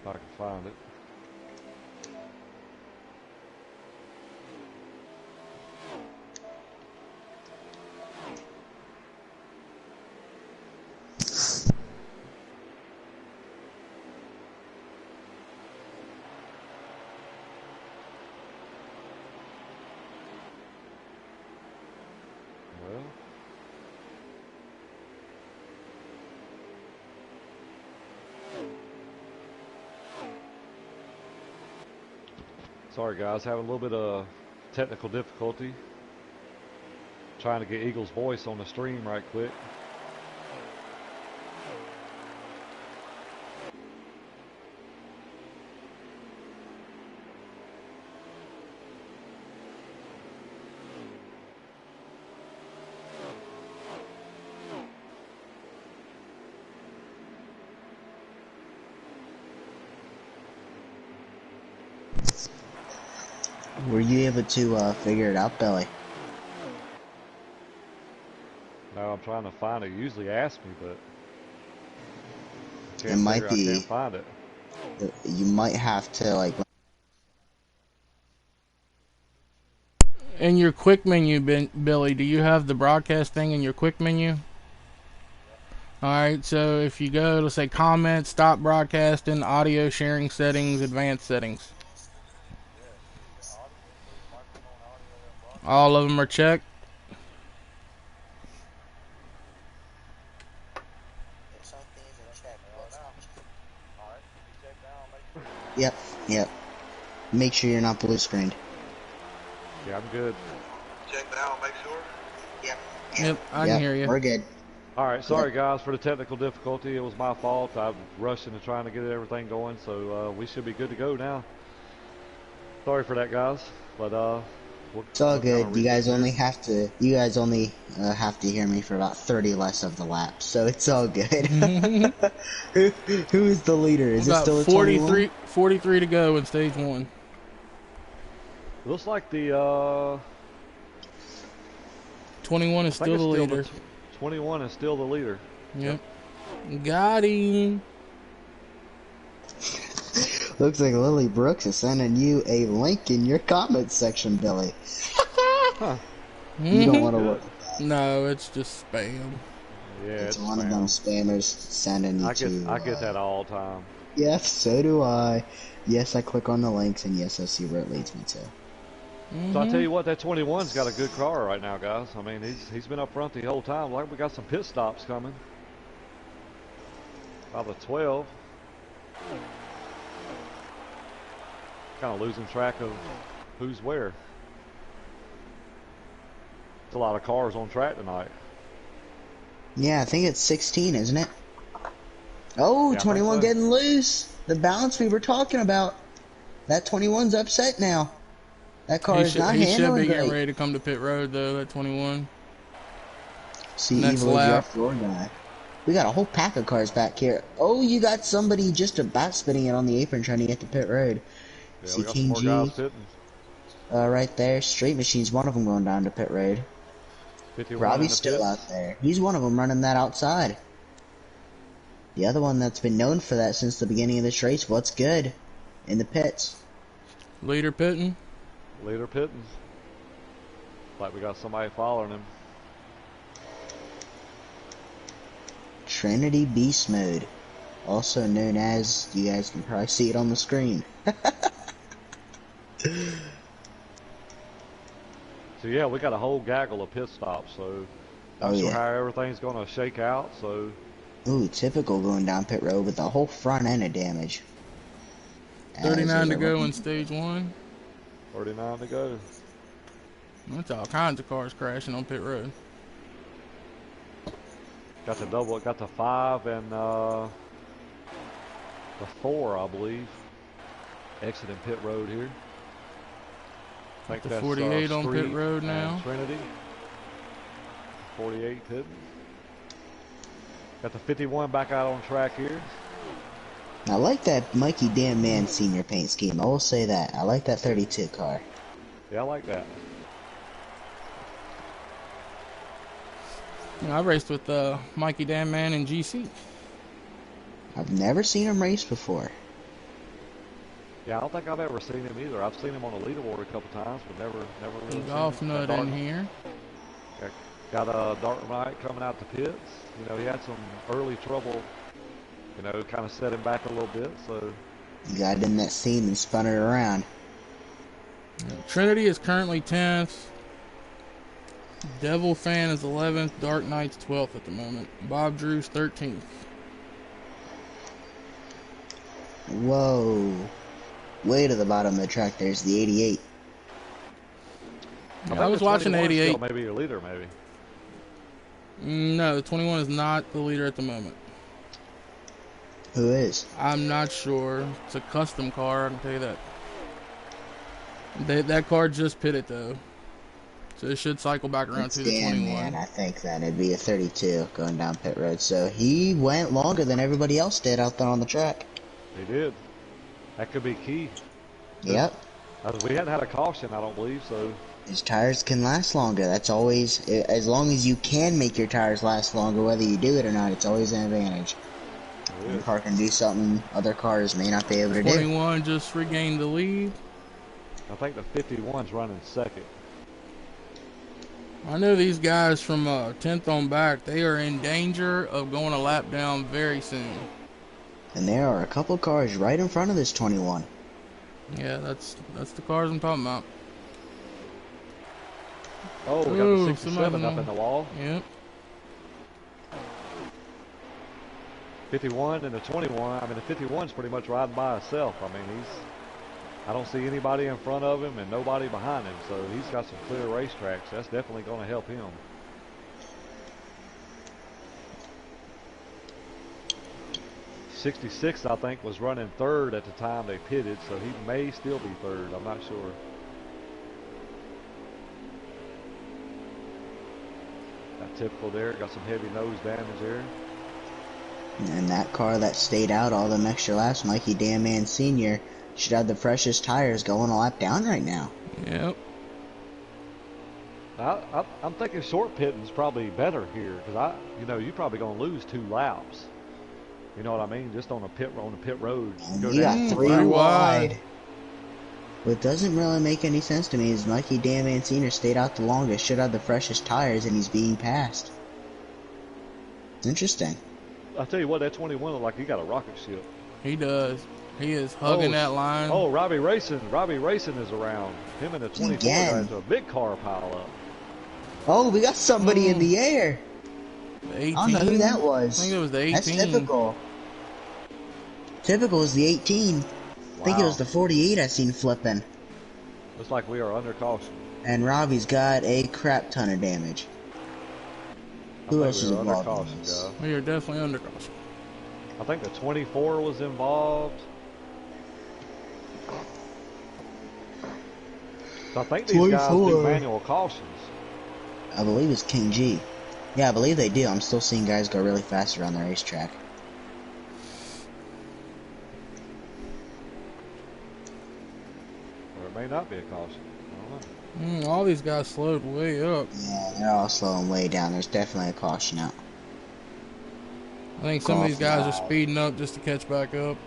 If I can find it. Well, sorry guys, having a little bit of technical difficulty. Trying to get Eagle's voice on the stream right quick. Were you able to figure it out, Billy? No, I'm trying to find it. You usually ask me, but It might be. I can't find it. You might have to like. In your quick menu, Billy, do you have the broadcast thing in your quick menu? Alright, so if you go to say comment, stop broadcasting, audio sharing settings, advanced settings. All of them are checked. Yep, yep. Make sure you're not blue screened. Yeah, I'm good. Check now, make sure. Yep, I can hear you. We're good. All right, sorry guys for the technical difficulty. It was my fault. I rushed into trying to get everything going, so we should be good to go now. Sorry for that, guys, but it's all good. You guys only have to. You guys only have to hear me for about 30 less of the laps, so it's all good. Who is the leader? Is it still 43? 43 to go in stage 1. Looks like the 21 is still the leader. 21 is still the leader. Yep. Got him. Looks like Lily Brooks is sending you a link in your comments section, Billy. Huh. You don't want to look at that. No, it's just spam. Yeah, it's one of them spammers sending you I get that all the time. Yes, so do I. Yes, I click on the links, and yes, I see where it leads me to. So I tell you what, that 21's got a good car right now, guys. I mean, he's been up front the whole time. Like we got some pit stops coming. By the 12. Kind of losing track of who's where. It's a lot of cars on track tonight. Yeah, I think it's 16, isn't it? Oh, yeah, 21 getting loose. The balance we were talking about. That 21's upset now. That car is not handling great. He should be getting ready to come to pit road, though, that 21. See, next lap. Guy. We got a whole pack of cars back here. Oh, you got somebody just about spinning it on the apron trying to get to pit road. Yeah, see we got some more guys pitting. Right there. Straight Machine's one of them going down to pit road. Robbie's still out there. He's one of them running that outside. The other one that's been known for that since the beginning of this race, what's good? In the pits. Leader pitting. Leader pitting. Like we got somebody following him. Trinity Beast Mode. Also known as, you guys can probably see it on the screen. So yeah, we got a whole gaggle of pit stops, so not sure how everything's gonna shake out, so. Ooh, typical going down pit road with the whole front end of damage. 39 to go in stage 1. 39 to go. That's all kinds of cars crashing on pit road. Got the double, got the 5 and the 4, I believe. Exiting pit road here. I think the that's 48 on pit road now. Trinity. 48 pitting. Got the 51 back out on track here. I like that Mikey Damn Man senior paint scheme. I will say that. I like that 32 car. Yeah, I like that. I raced with Mikey Damn Man and GC. I've never seen him race before. Yeah, I don't think I've ever seen him either. I've seen him on the leaderboard a couple times, but never really seen Golf him. nut in here. Got a Dark Knight coming out the pits. You know, he had some early trouble, you know, kind of set him back a little bit, so. You got in that scene and spun it around. Trinity is currently 10th. Devil Fan is 11th. Dark Knight's 12th at the moment. Bob Drew's 13th. Whoa. Way to the bottom of the track, there's the 88. I was watching the 88. Still maybe your leader, maybe. No, the 21 is not the leader at the moment. Who is? I'm not sure. It's a custom car, I can tell you that. That car just pitted, though. So it should cycle back around to the 21. Man, I think that it'd be a 32 going down pit road. So he went longer than everybody else did out there on the track. He did. That could be key. Yep. We hadn't had a caution, I don't believe, so. His tires can last longer. That's always, as long as you can make your tires last longer, whether you do it or not, it's always an advantage. Your car can do something other cars may not be able to do. 21 just regained the lead. I think the 51's running second. I know these guys from 10th on back, they are in danger of going a lap down very soon. And there are a couple cars right in front of this 21. Yeah, that's the cars I'm talking about. Oh, we got the 67 up in the wall. Yep. 51 and the 21. I mean, the 51's pretty much riding by himself. I mean, I don't see anybody in front of him and nobody behind him, so he's got some clear racetracks. That's definitely going to help him. '66, I think, was running third at the time they pitted, so he may still be third. I'm not sure. Not typical there. Got some heavy nose damage there. And that car that stayed out all them extra laps, Mikey Damman Sr., should have the freshest tires going a lap down right now. Yep. I'm thinking short pitting's probably better here because you're probably going to lose 2 laps. You know what I mean? Just on the pit road. You got 3 wide. What doesn't really make any sense to me is Mikey Damman Sr. stayed out the longest, should have the freshest tires, and he's being passed. It's interesting. I'll tell you what, that 21 looked like he got a rocket ship. He does. He is hugging that line. Oh, Robbie Racing is around. Him and the 24 got into a big car pile up. Oh, we got somebody in the air. The 18? I don't know who that was. I think it was the 18. That's typical. Typical is the 18. Wow. I think it was the 48 I seen flipping. Looks like we are under caution. And Robbie's got a crap ton of damage. Who else is involved in this? We are definitely under caution. I think the 24 was involved. So I think these guys do manual cautions. I believe it's King G. Yeah, I believe they do. I'm still seeing guys go really fast around the racetrack. Or it may not be a caution. I don't know. All these guys slowed way up. Yeah, they're all slowing way down. There's definitely a caution out. I think some of these guys are speeding up just to catch back up.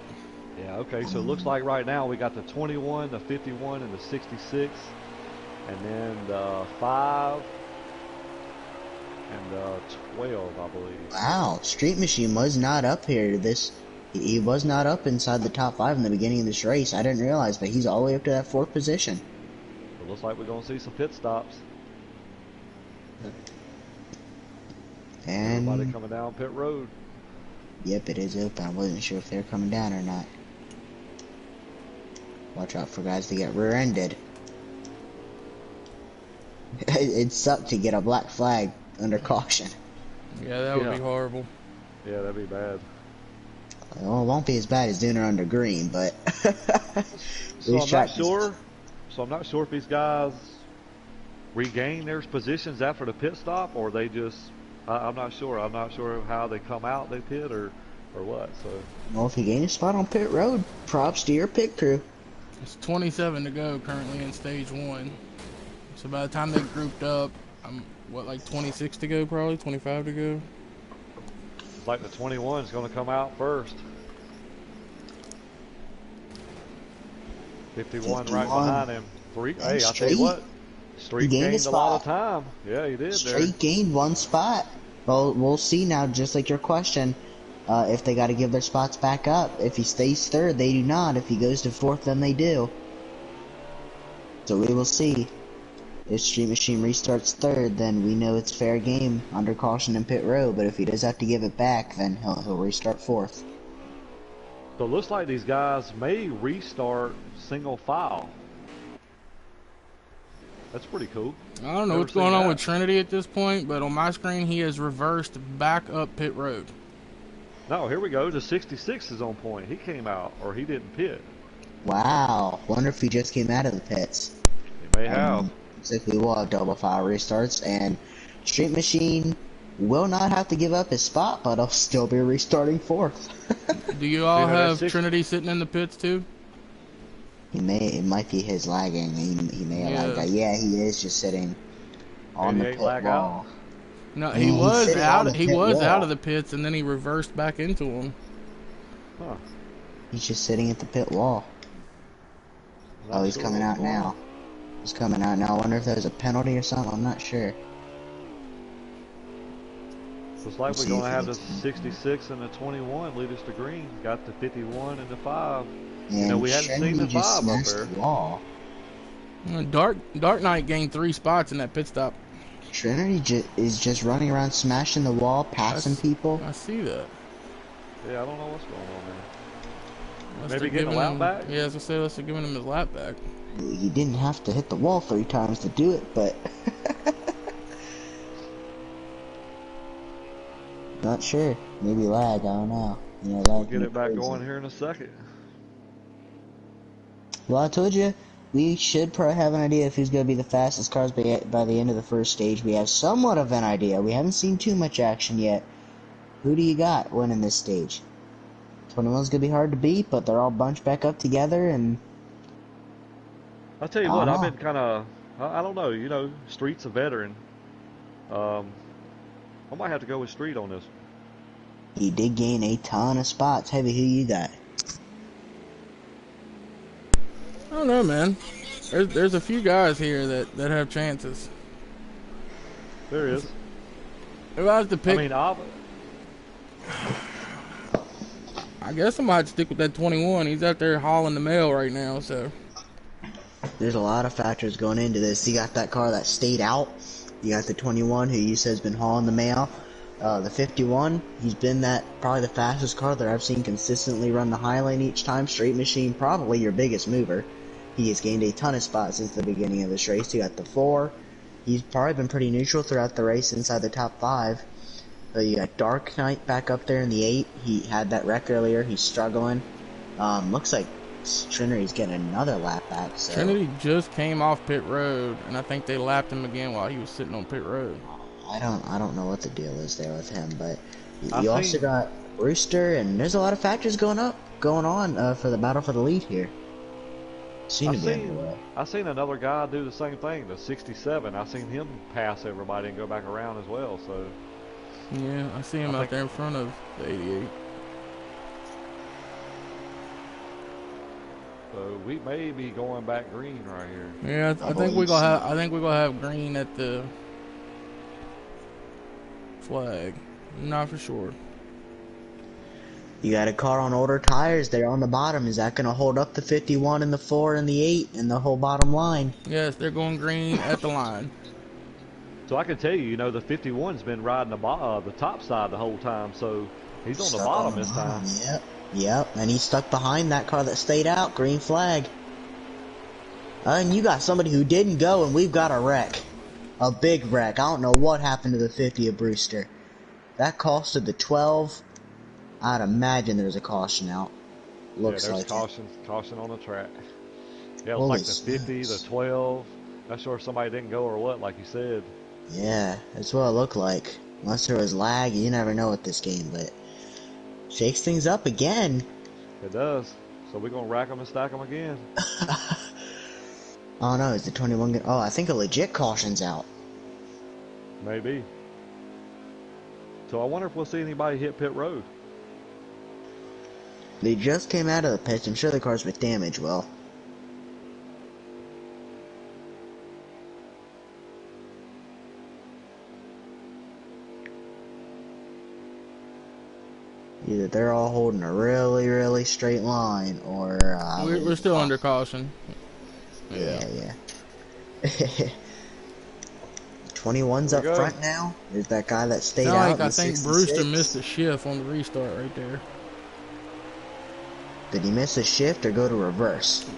Yeah, okay, so it looks like right now we got the 21, the 51, and the 66. And then the 5 and the 12, I believe. Wow, Street Machine was not up here. He was not up inside the top 5 in the beginning of this race. I didn't realize, but he's all the way up to that 4th position. It looks like we're going to see some pit stops. And everybody coming down pit road. Yep, it is open. I wasn't sure if they're coming down or not. Watch out for guys to get rear-ended. It'd suck to get a black flag under caution. Yeah, that would be horrible. Yeah, that'd be bad. Well, it won't be as bad as doing it under green, but so I'm not sure. So I'm not sure if these guys regain their positions after the pit stop, or they just. I'm not sure. I'm not sure how they come out, they pit, or what. So. Well, if you gain a spot on pit road, props to your pit crew. It's 27 to go currently in stage 1. So by the time they grouped up, like 26 to go, probably 25 to go. It's like the 21 is going to come out first. 51 right behind him. Hey, I'll tell you what. Street gained gained a lot of time. Yeah, he did. Street gained one spot. Well, we'll see now, just like your question, if they got to give their spots back up. If he stays third, they do not. If he goes to fourth, then they do. So we will see. If Street Machine restarts third, then we know it's fair game under caution in pit row. But if he does have to give it back, then he'll restart fourth. So it looks like these guys may restart single file. That's pretty cool. I don't know what's going on with Trinity at this point, but on my screen he has reversed back up pit road. No, here we go. The 66 is on point. He came out, or he didn't pit. Wow. Wonder if he just came out of the pits. He may have. Looks like we will have double file restarts, and Street Machine will not have to give up his spot, but he'll still be restarting fourth. Do you all have Trinity sitting in the pits too? It might be his lagging. He may have lagged out. Yeah, he is just sitting on the pit wall. No, he was out. He was out of the pits, and then he reversed back into them. Huh. He's just sitting at the pit wall. Oh, he's coming out now. He's coming out now. I wonder if there's a penalty or something. I'm not sure. Looks like we're going to have the 66 and the 21 lead us to green. Got the 51 and the 5. And you know, we hadn't seen the 5 up there. The wall. Dark Knight gained 3 spots in that pit stop. Trinity is just running around smashing the wall, passing people. I see that. Yeah, I don't know what's going on there. Maybe getting a lap back? Yeah, as I say, let's giving him his lap back. He didn't have to hit the wall 3 times to do it, but... Not sure. Maybe lag, I don't know. You know, we'll get it back going here in a second. Well, I told you, we should probably have an idea of who's going to be the fastest cars by the end of the first stage. We have somewhat of an idea. We haven't seen too much action yet. Who do you got winning this stage? 21's going to be hard to beat, but they're all bunched back up together, and... I'll tell you what, I've been kind of... I don't know, you know, Street's a veteran. I might have to go with Street on this. He did gain a ton of spots. Heavy, who you got? I don't know, man. There's a few guys here that have chances. There is. If I have to pick, I mean, I guess I might stick with that 21. He's out there hauling the mail right now, so. There's a lot of factors going into this. You got that car that stayed out. You got the 21, who you said has been hauling the mail. The 51, he's been probably the fastest car that I've seen consistently run the high lane each time. Street Machine, probably your biggest mover. He has gained a ton of spots since the beginning of this race. You got the 4. He's probably been pretty neutral throughout the race inside the top 5. You got Dark Knight back up there in the 8. He had that wreck earlier. He's struggling. Looks like Trinity's getting another lap back. So. Trinity just came off pit road, and I think they lapped him again while he was sitting on pit road. I don't know what the deal is there with him, but you also got Rooster, and there's a lot of factors going on for the battle for the lead here. I seen another guy do the same thing, the 67. I seen him pass everybody and go back around as well. So yeah, I see him out there in front of the 88. So we may be going back green right here. Yeah, I think we're gonna have green at the flag. Not for sure. You got a car on older tires there on the bottom. Is that going to hold up the 51 and the 4 and the 8 and the whole bottom line? Yes, they're going green at the line. So I can tell you, you know, the 51's been riding the top side the whole time, so he's on the bottom this time. Yep, and he's stuck behind that car that stayed out. Green flag. And you got somebody who didn't go, and we've got a wreck. A big wreck. I don't know what happened to the 50 of Brewster. That costed the 12. I'd imagine there's a caution out. Looks like caution on the track. Yeah, it was like the 50, the 12. Not sure if somebody didn't go or what, like you said. Yeah, that's what it looked like. Unless there was lag, you never know with this game, but shakes things up again. It does. So we're gonna rack them and stack them again. Oh no, is the 21 gonna... Oh, I think a legit caution's out. Maybe. So I wonder if we'll see anybody hit pit road. They just came out of the pits. I'm sure the cars with damage will. Either they're all holding a really, really straight line, or we're still under caution. Yeah. 21's up front now. There's that guy that stayed out. I think Brewster missed a shift on the restart right there. Did he miss a shift or go to reverse?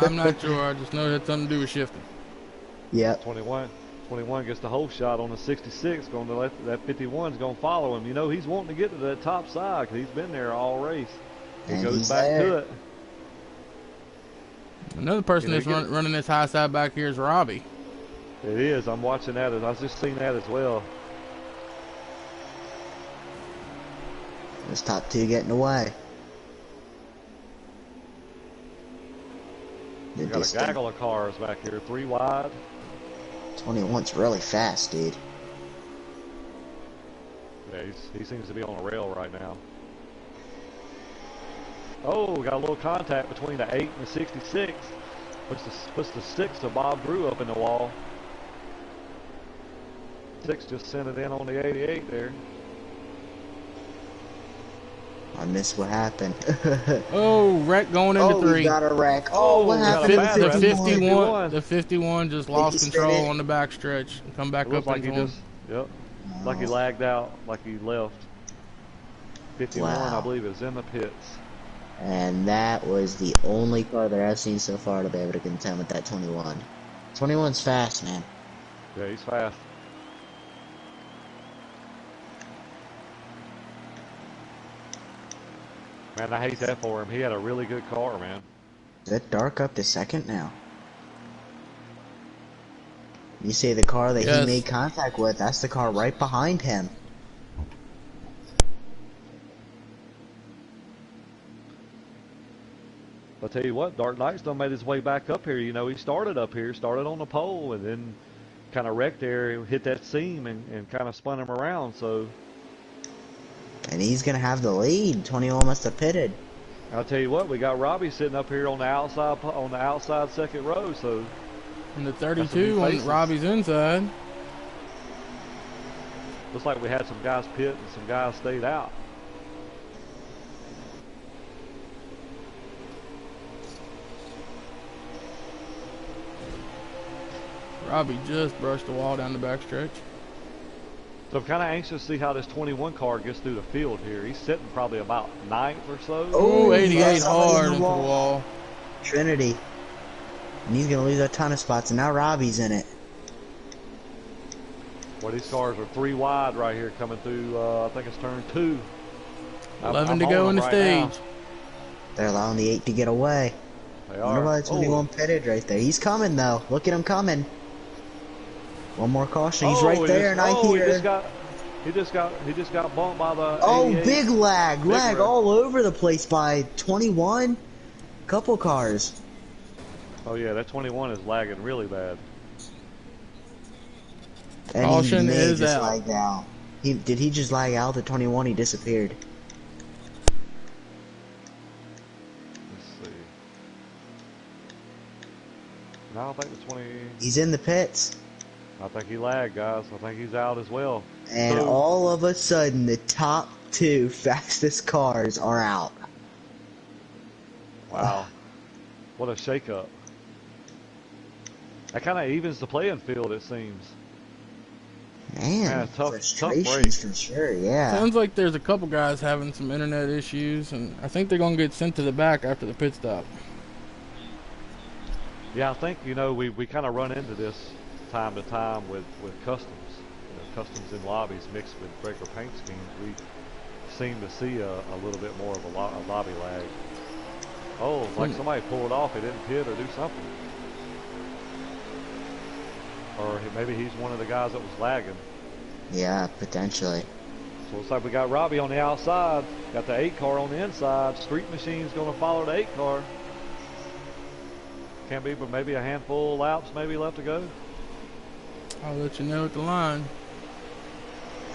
I'm not sure. I just know it had something to do with shifting. Yep. 21 gets the whole shot on the 66. Going to let that 51's going to follow him. You know he's wanting to get to that top side because he's been there all race. He goes back to it. Another person that's running this high side back here is Robbie. It is. I'm watching that. I was just seeing that as well. This top two getting away. We got a gaggle of cars back here, 3 wide. 21's really fast, dude. Yeah, he seems to be on a rail right now. Oh, we got a little contact between the 8 and the 66. Puts the 6 of Bob Drew up in the wall. 6 just sent it in on the 88 there. I missed what happened. Oh, wreck going into 3. We got a wreck. Oh, what happened? The 51 just lost control on the backstretch and come back up like into him. Yep. Oh. Like he lagged out, like he left. 51, I believe, is in the pits. And that was the only car that I've seen so far to be able to contend with that 21. 21's fast, man. Yeah, he's fast. Man, I hate that for him. He had a really good car, man. Is that dark up to second now? You say the car that he made contact with, that's the car right behind him. I'll tell you what, Dark Knight's done made his way back up here. You know, he started up here, started on the pole, and then kind of wrecked there, hit that seam, and kind of spun him around, so... And he's going to have the lead. 21 must have pitted. I'll tell you what, we got Robbie sitting up here on the outside second row, so... And the 32 on Robbie's inside. Looks like we had some guys pit and some guys stayed out. Robbie just brushed the wall down the backstretch. So I'm kind of anxious to see how this 21 car gets through the field here. He's sitting probably about 9th or so. Oh, 88 hard into the wall. Trinity. And he's going to lose a ton of spots, and now Robbie's in it. Well, these cars are 3 wide right here coming through, I think it's turn 2. 11 to go in the stage. They're allowing the 8 to get away. They are. Wonder why the 21 pitted right there. He's coming, though. Look at him coming. One more caution. He's right there, and I hear. He just got bumped by the. Oh, big lag! Lag all over the place by 21. Couple cars. Oh yeah, that 21 is lagging really bad. And caution is out. Lagged out. Did he just lag out the 21? He disappeared. Let's see. No, I think the 20. He's in the pits. I think he lagged, guys. I think he's out as well. And all of a sudden, the top 2 fastest cars are out. Wow. What a shakeup. That kind of evens the playing field, it seems. Man, tough break. For sure, yeah. Sounds like there's a couple guys having some internet issues, and I think they're going to get sent to the back after the pit stop. Yeah, I think, you know, we kind of run into this time to time with customs. You know, customs in lobbies mixed with breaker paint schemes. We seem to see a little bit more of a lobby lag. Oh, like somebody pulled off. He didn't pit or do something. Or maybe he's one of the guys that was lagging. Yeah, potentially. So it looks like we got Robbie on the outside. Got the 8 car on the inside. Street Machine's going to follow the 8 car. Can't be, but maybe a handful of laps maybe left to go. I'll let you know at the line.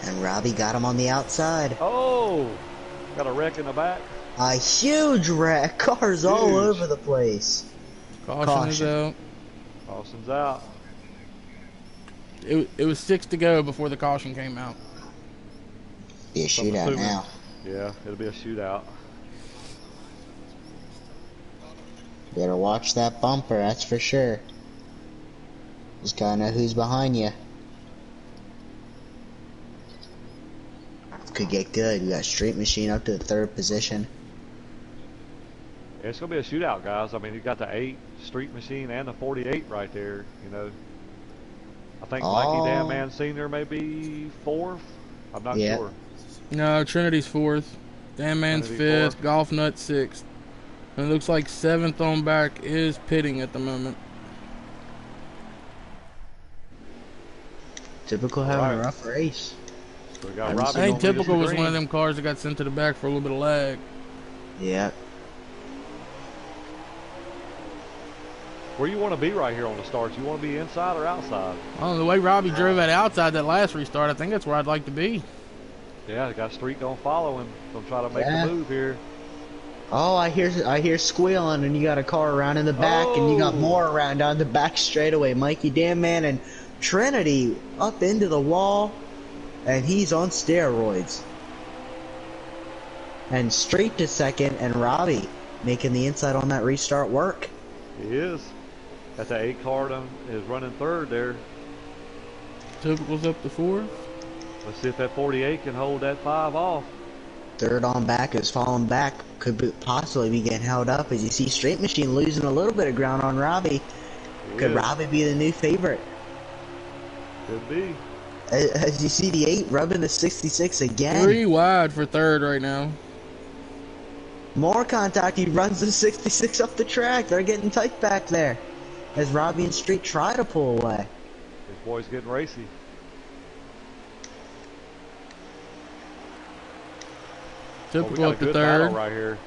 And Robbie got him on the outside. Oh! Got a wreck in the back. A huge wreck. Cars all over the place. Caution is out. Caution's out. It was 6 to go before the caution came out. Be a shootout now. Yeah, it'll be a shootout. Better watch that bumper, that's for sure. Just gotta know who's behind you. Could get good. We got Street Machine up to the 3rd position. Yeah, it's gonna be a shootout, guys. I mean, you got the 8 Street Machine and the 48 right there. You know, I think Mikey Damn Man Senior may be 4th. I'm not sure. No, Trinity's 4th. Damn Man's 5th. Golf Nut 6th. And it looks like 7th on back is pitting at the moment. Typical having a rough race. So we got I think Typical was one of them cars that got sent to the back for a little bit of lag. Yeah. Where you want to be right here on the starts? You want to be inside or outside? Oh, the way Robbie drove that outside that last restart, I think that's where I'd like to be. Yeah, got Street gonna follow him. Gonna try to make a move here. Oh, I hear squealing, and you got a car around in the back, and you got more around down the back straightaway. Mikey Damn Man and Trinity up into the wall, and he's on steroids. And Street to 2nd, and Robbie making the inside on that restart work. He is. Got the 8 car is running 3rd there. Typical's up to 4th. Let's see if that 48 can hold that 5 off. 3rd on back is falling back. Could possibly be getting held up as you see Street Machine losing a little bit of ground on Robbie. Could Robbie be the new favorite? Could be. As you see the 8 rubbing the 66 again. 3 wide for 3rd right now. More contact. He runs the 66 up the track. They're getting tight back there as Robbie and Street try to pull away. This boy's getting racy. Typical up to 3rd. Battle right here.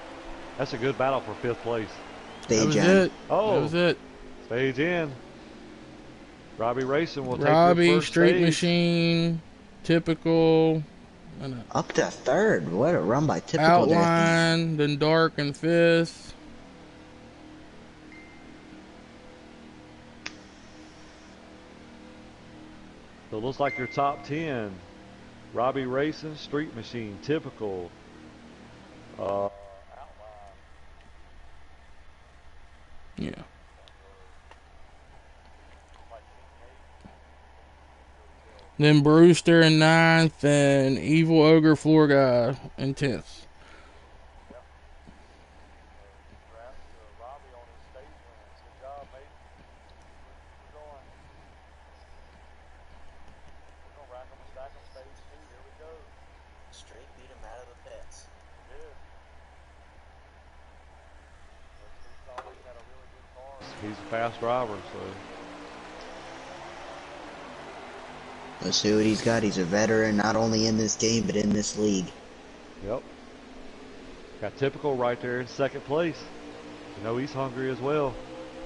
That's a good battle for 5th place. Stage in. Oh, that was it. Stage in. Robbie Racing will take Robbie, Street stage. Machine, Typical. Up to 3rd. What a run by Typical. Outline, then Dark in 5th. So it looks like your top 10. Robbie Racing, Street Machine, Typical. Outline. Yeah. Then Brewster in 9th and Evil Ogre Floor Guy in 10th. Straight beat him out of the pits. He's a fast driver, so. Let's see what he's got. He's a veteran, not only in this game, but in this league. Yep. Got Typical right there in 2nd place. You know he's hungry as well.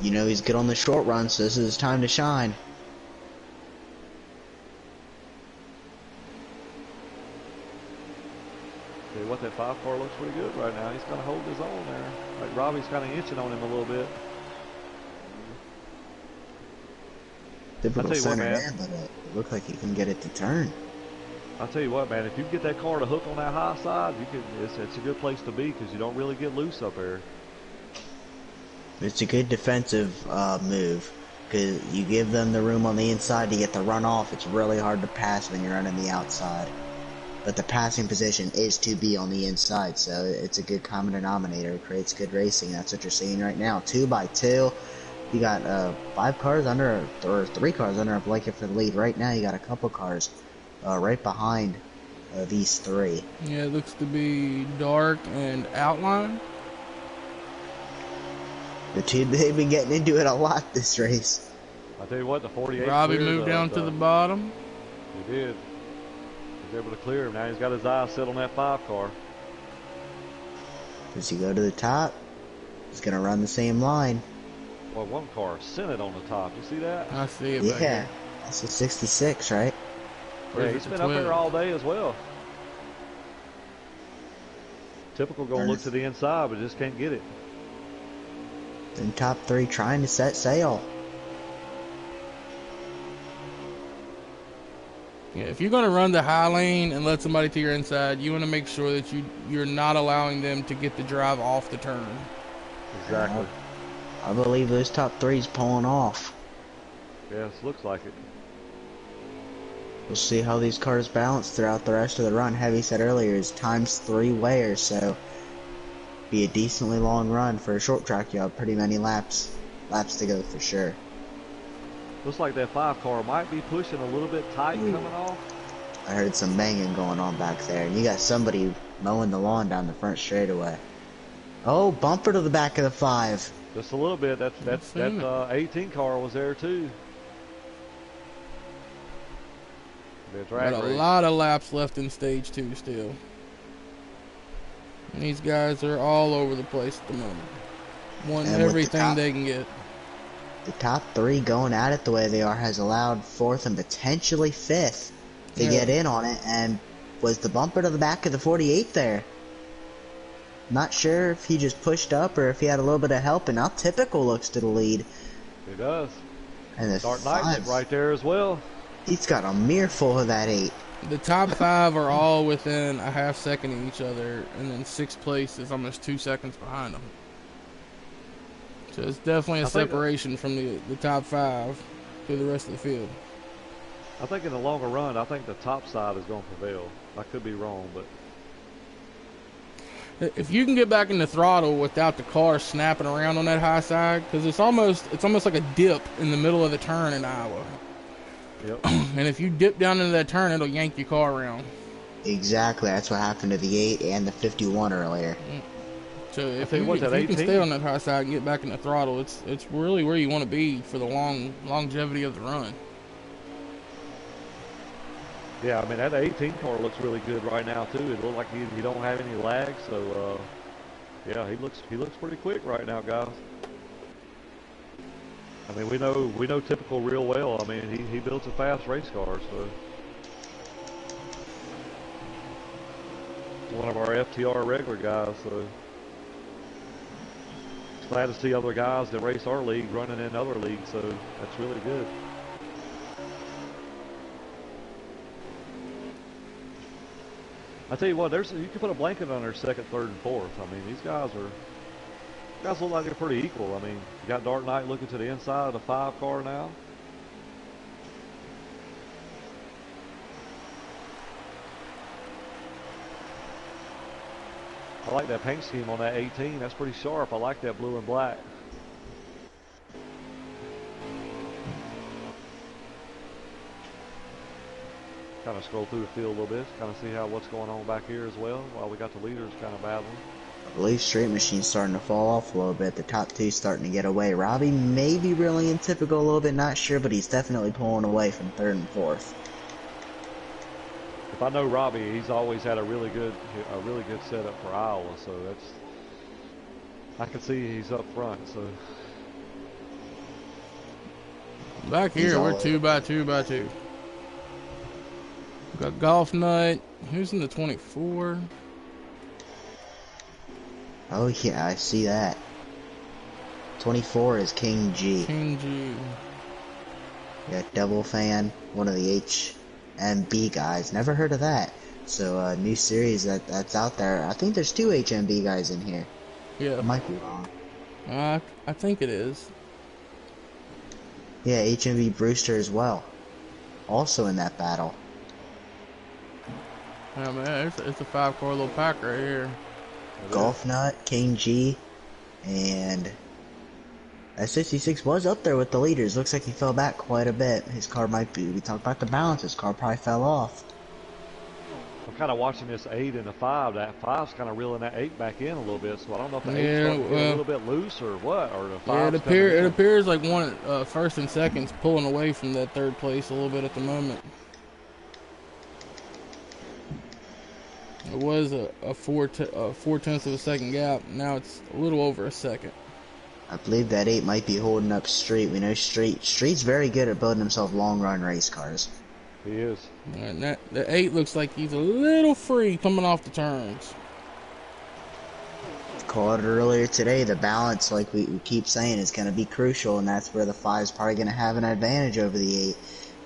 You know he's good on the short run, so this is his time to shine. Tell you what, that 5 car looks pretty good right now. He's kind of holding his own there. Like Robbie's kind of inching on him a little bit. Typical center man, but it looked like he can get it to turn. I'll tell you what, man. If you get that car to hook on that high side, you can. It's a good place to be because you don't really get loose up there. It's a good defensive move because you give them the room on the inside to get the run off. It's really hard to pass when you're running the outside. But the passing position is to be on the inside, so it's a good common denominator. It creates good racing. That's what you're seeing right now. 2 by 2. You got 5 cars under, or 3 cars under a blanket for the lead. Right now, you got a couple cars right behind these 3. Yeah, it looks to be Dark and Outline. The 2, they've been getting into it a lot this race. I'll tell you what, the 48. Robbie moved down to the bottom. He did. He was able to clear him. Now he's got his eyes set on that 5 car. Does he go to the top? He's going to run the same line. Well, 1 car sent it on the top. You see that? I see it. Yeah, that's a 66, right? Yeah, he's been up there all day as well. Typical gonna look to the inside, but just can't get it. In top 3 trying to set sail. Yeah, if you're going to run the high lane and let somebody to your inside, you want to make sure that you're not allowing them to get the drive off the turn. Exactly. I believe those top three's pulling off. Yes, looks like it. We'll see how these cars balance throughout the rest of the run. Heavy said earlier is times 3 wear, so be a decently long run for a short track. You have pretty many laps to go for sure. Looks like that 5 car might be pushing a little bit tight coming off. I heard some banging going on back there, and you got somebody mowing the lawn down the front straightaway. Oh, bumper to the back of the 5. Just a little bit. That 18 car was there too. Got a lot of laps left in stage 2 still. And these guys are all over the place at the moment. Wanting everything they can get. The top 3 going at it the way they are has allowed 4th and potentially 5th to get in on it, and was the bumper to the back of the 48 there. Not sure if he just pushed up or if he had a little bit of help, and now Typical looks to the lead. He does. And the Dark Knight right there as well. He's got a mirror full of that 8. The top 5 are all within a half second of each other, and then 6th place is almost 2 seconds behind them. So it's definitely a separation from the top 5 to the rest of the field. I think in the longer run, I think the top side is going to prevail. I could be wrong, but if you can get back in the throttle without the car snapping around on that high side, because it's almost like a dip in the middle of the turn in Iowa. Yep. And if you dip down into that turn, it'll yank your car around. Exactly, that's what happened to the 8 and the 51 earlier. So if you can stay on that high side and get back in the throttle, it's really where you want to be for the longevity of the run. Yeah, I mean that 18 car looks really good right now too. It looks like he don't have any lag, so yeah, he looks pretty quick right now, guys. I mean we know Typical real well. I mean he builds a fast race car, so one of our FTR regular guys. So glad to see other guys that race our league running in other leagues, so that's really good. I tell you what, you can put a blanket on their 2nd, 3rd, and 4th. I mean, these guys look like they're pretty equal. I mean, you got Dark Knight looking to the inside of the 5 car now. I like that paint scheme on that 18. That's pretty sharp. I like that blue and black. Kind of scroll through the field a little bit, kind of see what's going on back here as well, while we got the leaders kind of battling. I believe Street Machine's starting to fall off a little bit. The top 2 starting to get away. Robbie may be really in Typical a little bit, not sure, but he's definitely pulling away from 3rd and 4th. If I know Robbie, he's always had a really good setup for Iowa, so I can see he's up front. So back here, we're 2 by 2 by 2. We got Golf Nut. Who's in the 24? Oh yeah, I see that. 24 is King G. King G. You got Double Fan, one of the HMB guys. Never heard of that. So new series that's out there. I think there's 2 HMB guys in here. Yeah. I might be wrong. I think it is. Yeah, HMB Brewster as well. Also in that battle. Yeah, man, it's a 5-car little pack right here. Golf Nut, King G, and S66 was up there with the leaders. Looks like he fell back quite a bit. His car might be, we talked about the balance, his car probably fell off. I'm kind of watching this 8 and the 5. That 5's kind of reeling that 8 back in a little bit, so I don't know if the 8's starting to get a little bit loose or what, or the 5's it appears like one 1st and 2nd's pulling away from that 3rd place a little bit at the moment. It was a 4/10 of a second gap. Now it's a little over a second. I believe that 8 might be holding up Street. We know Street's very good at building himself long run race cars. He is. And the 8 looks like he's a little free coming off the turns. Called it earlier today. The balance, like we keep saying, is going to be crucial, and that's where the 5's probably going to have an advantage over the 8.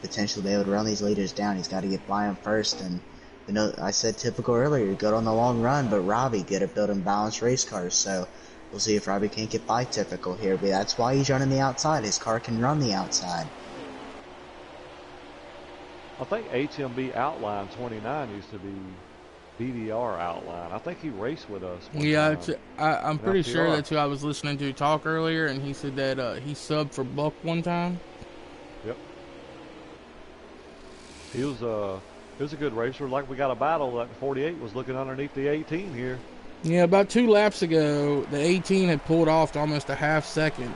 potentially be able to run these leaders down. He's got to get by them first. And you know, I said typical earlier, good on the long run, but Robbie good at building balanced race cars. So we'll see if Robbie can't get by typical here. But that's why he's running the outside. His car can run the outside. I think HMB Outline 29 used to be BDR Outline. I think he raced with us. Yeah, time I'm pretty FTR. sure that's who I was listening to talk earlier, and he said that he subbed for Buck one time. Yep. He was a good racer. Like we got a battle. Like the 48 was looking underneath the 18 here. Yeah, about 2 laps ago, the 18 had pulled off to almost a half second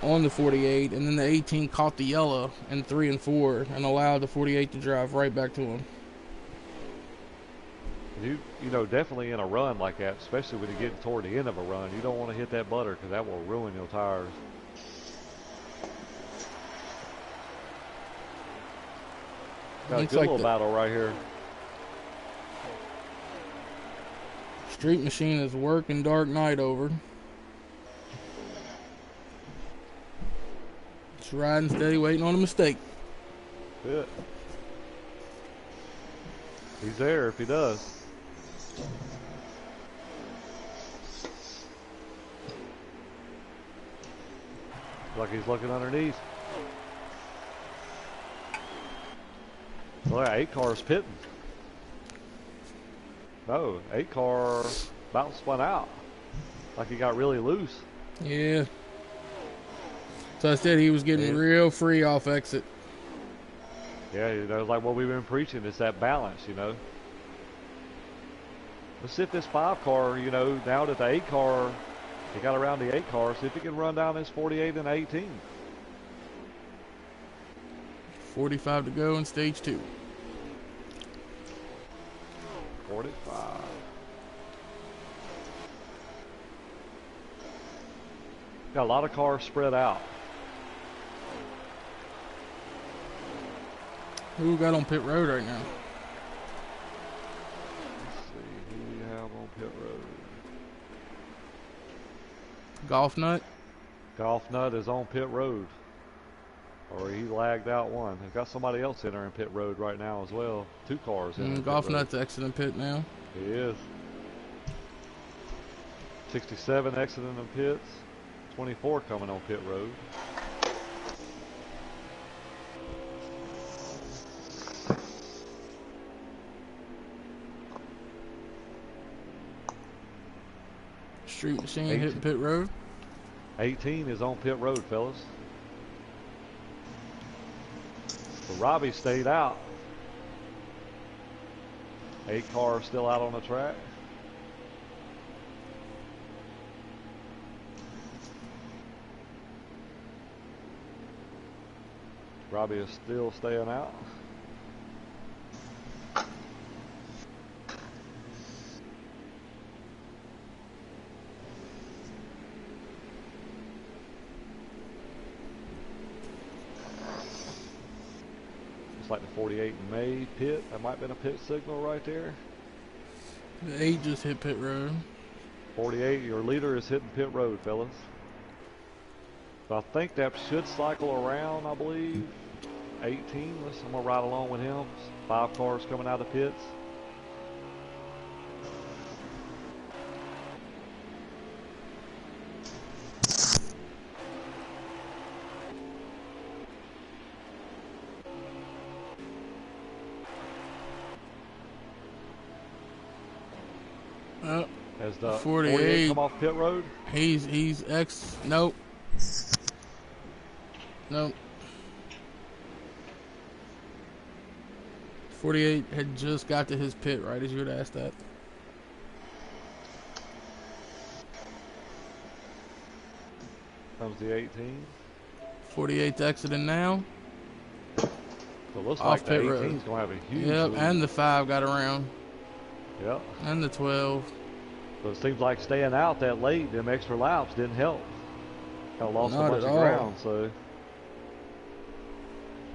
on the 48, and then the 18 caught the yellow in 3 and 4 and allowed the 48 to drive right back to him. You know, definitely in a run like that, especially when you get toward the end of a run, you don't want to hit that butter because that will ruin your tires. Got a good little battle right here. Street Machine is working Dark Knight over. Just riding steady, waiting on a mistake. Good. He's there if he does. Like he's looking underneath. Well, 8 cars pitting. No, 8 car about spun out. Like he got really loose. Yeah. So I said he was getting real free off exit. Yeah, you know, like what we've been preaching, it's that balance, you know. Let's see if this 5 car, you know, now that the 8 car, he got around the 8 car, see if he can run down this 48 and 18. 45 to go in stage 2. 45. Got a lot of cars spread out. Who we got on pit road right now? Let's see, who we have on pit road. Golf Nut? Golf Nut is on pit road. Or he lagged out one. They've got somebody else entering pit road right now as well. 2 cars in. Golf Nut's exiting pit now. He is. 67 exiting the pits. 24 coming on pit road. Street Machine hitting pit road. 18 is on pit road, fellas. So Robbie stayed out. 8 cars still out on the track. Robbie is still staying out. Like the 48 in May pit. That might have been a pit signal right there. The 8 just hit pit road. 48, your leader is hitting pit road, fellas. So I think that should cycle around, I believe. 18, I'm going to ride along with him. 5 cars coming out of the pits. As the 48 come off pit road? He's nope. Nope. 48 had just got to his pit right as you would ask that. Comes the 18. 48's exiting now. So it looks off like the pit 18's road. going to have a huge Yep, lead. and the 5 got around. Yep. And the 12. So it seems like staying out that late, them extra laps didn't help. Kind of lost a Not bunch at of all. ground, so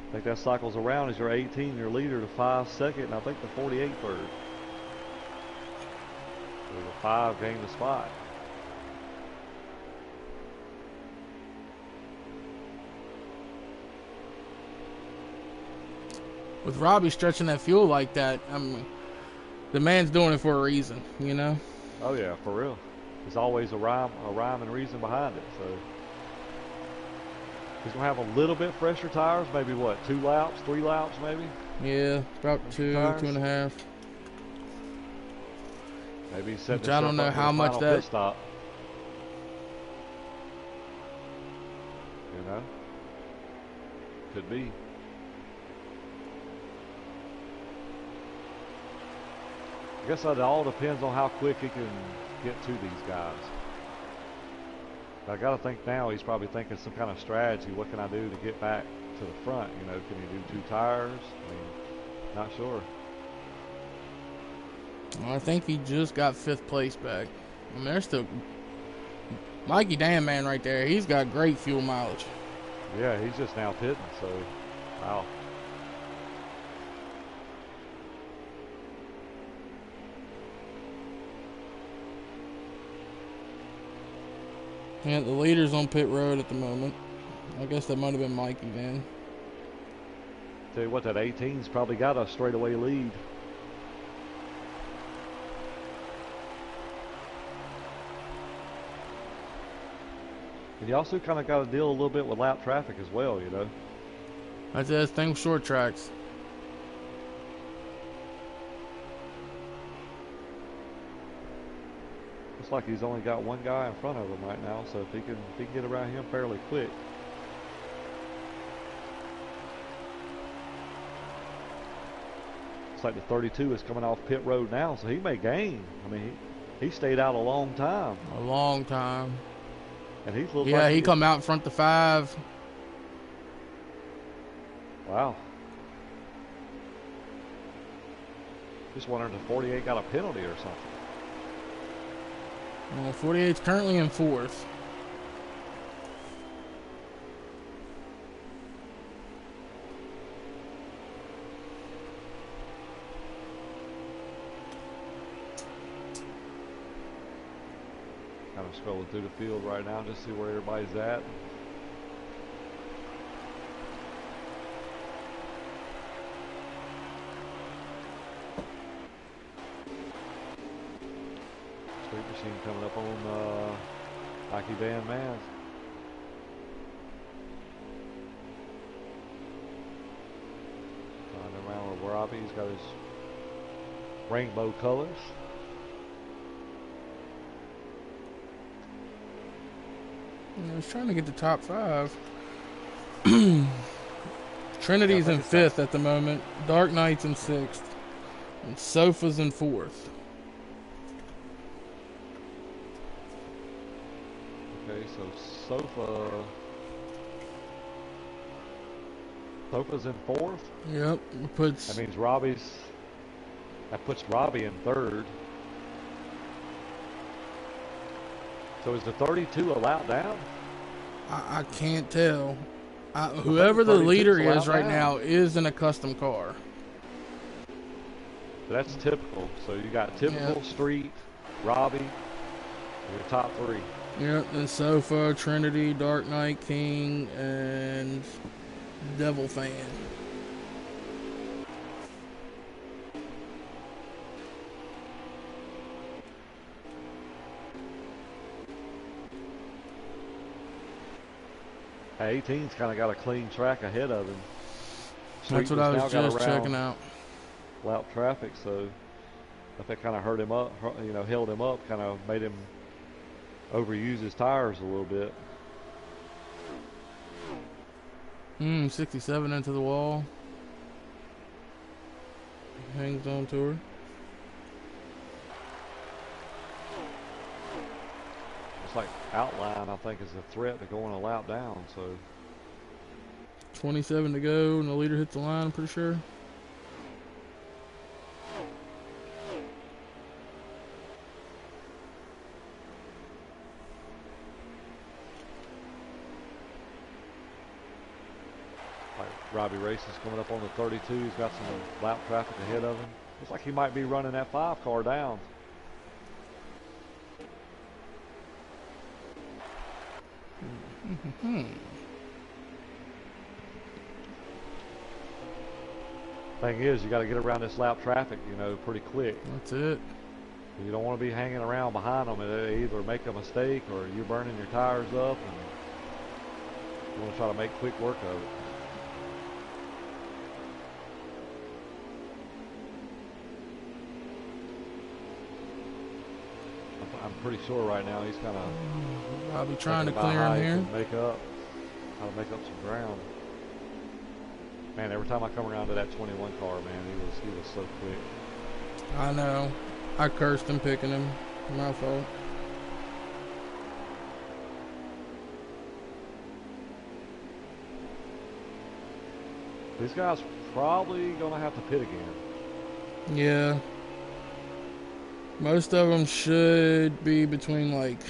I think that cycles around as your 18, your leader, to 5 second, and I think the 48 third. So the 5 gained the spot. With Robbie stretching that fuel like that, I mean, the man's doing it for a reason, you know? Oh yeah, for real. There's always a rhyme and reason behind it. So he's gonna have a little bit fresher tires. Maybe what, 2 laps, 3 laps, maybe? Yeah, about two and a half. Maybe he's setting Which I don't know how much that. Pit stop. You know, could be. I guess it all depends on how quick he can get to these guys. I gotta think now he's probably thinking some kind of strategy. What can I do to get back to the front? You know, can he do 2 tires? I mean, not sure. I think he just got 5th place back. I mean, there's still Mikey Damn Man right there. He's got great fuel mileage. Yeah, he's just now pitting. So, wow. Yeah, the leader's on pit road at the moment. I guess that might have been Mikey then. Tell you what, that 18's probably got a straightaway lead. And you also kind of got to deal a little bit with lap traffic as well, you know. That's the thing with short tracks. Looks like he's only got one guy in front of him right now, so if he can get around him fairly quick. Looks like the 32 is coming off pit road now, so he may gain. I mean, he stayed out a long time. A long time. And he's looking yeah, like he come out in front to 5. Wow. Just wondering if 48 got a penalty or something. Well, 48's currently in 4th. Kind of scrolling through the field right now just to see where everybody's at. Street machine coming up on Mikey Van Man. Trying around with Robbie. He's got his rainbow colors. I was trying to get the top 5. Trinity's in 5th at the moment. Dark Knight's in 6th. And Sofa's in 4th. Okay, so Sofa's in 4th? Yep. That means that puts Robbie in 3rd. So is the 32 a lap down? I can't tell. Whoever the leader is right now is in a custom car. That's typical. So you got typical, Street, Robbie, your top 3. Yep, then Sofa, Trinity, Dark Knight, King, and Devil Fan. Hey, 18's kind of got a clean track ahead of him. That's what I was just checking out. Lap traffic, so if that kind of hurt him up, you know, held him up, kind of made him overuse his tires a little bit. 67 into the wall. Hangs on to her. It's like Outline, I think, is a threat to going a lap down. So 27 to go, and the leader hits the line, I'm pretty sure. Robbie Race is coming up on the 32. He's got some lap traffic ahead of him. Looks like he might be running that 5 car down. Thing is, you got to get around this lap traffic, you know, pretty quick. That's it. You don't want to be hanging around behind them and they either make a mistake or you're burning your tires up, and you want to try to make quick work of it. I'm pretty sure right now he's kind of. I'll be trying to clear him here. How to make up some ground. Man, every time I come around to that 21 car, man, he was so quick. I know. I cursed him picking him. My fault. These guys probably gonna have to pit again. Yeah. Most of them should be between like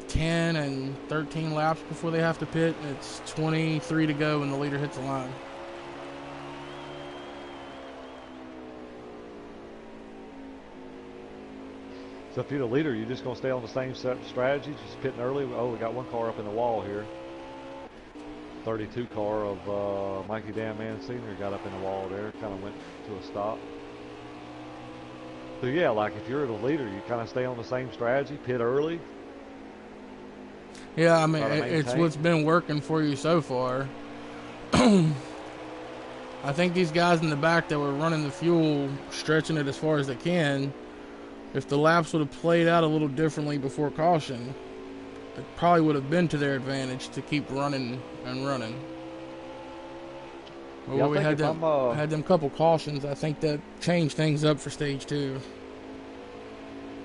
10 and 13 laps before they have to pit. It's 23 to go when the leader hits the line. So if you're the leader, you're just going to stay on the same strategy, just pitting early. Oh, we got one car up in the wall here. 32 car of Mikey Danman Sr. got up in the wall there, kind of went to a stop. So yeah, like if you're the leader, you kind of stay on the same strategy, pit early. Yeah, I mean, it's what's been working for you so far. I think these guys in the back that were running the fuel, stretching it as far as they can, if the laps would have played out a little differently before caution, it probably would have been to their advantage to keep running and running. But Yeah, we had them couple cautions. I think that changed things up for stage 2.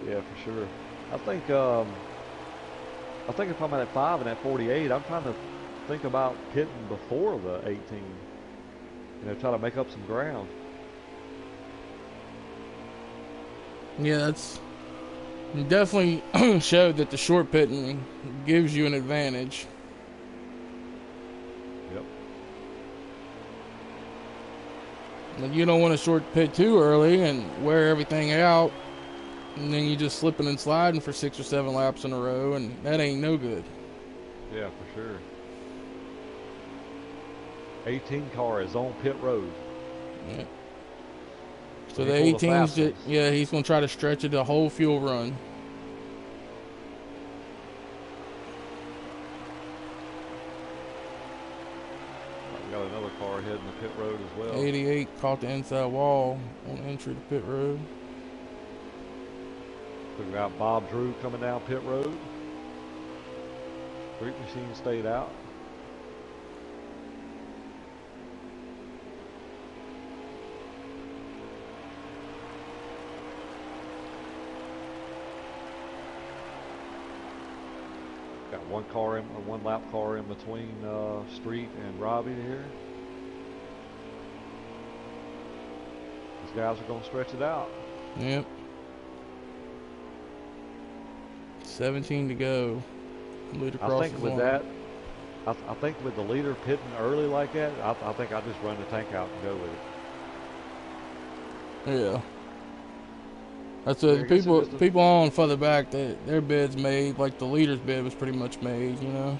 Yeah, for sure. I think if I'm at 5 and at 48, I'm trying to think about pitting before the 18. You know, try to make up some ground. Yeah, that's definitely showed that the short pitting gives you an advantage. Yep. Like you don't want to short pit too early and wear everything out, and then you just slipping and sliding for 6 or 7 laps in a row, and that ain't no good. Yeah, for sure. 18 car is on pit road. Yeah. So the 18's just, yeah, he's going to try to stretch it the whole fuel run. We got another car heading the pit road as well. 88 caught the inside wall on entry to pit road. We got Bob Drew coming down pit road. Street machine stayed out. Got one lap car in between Street and Robbie here. These guys are going to stretch it out. Yep. 17 to go. I think with that, I think with the leader pitting early like that, I think I just run the tank out and go with it. Yeah. That's it. People on further back, their bed's made. Like the leader's bed was pretty much made, you know.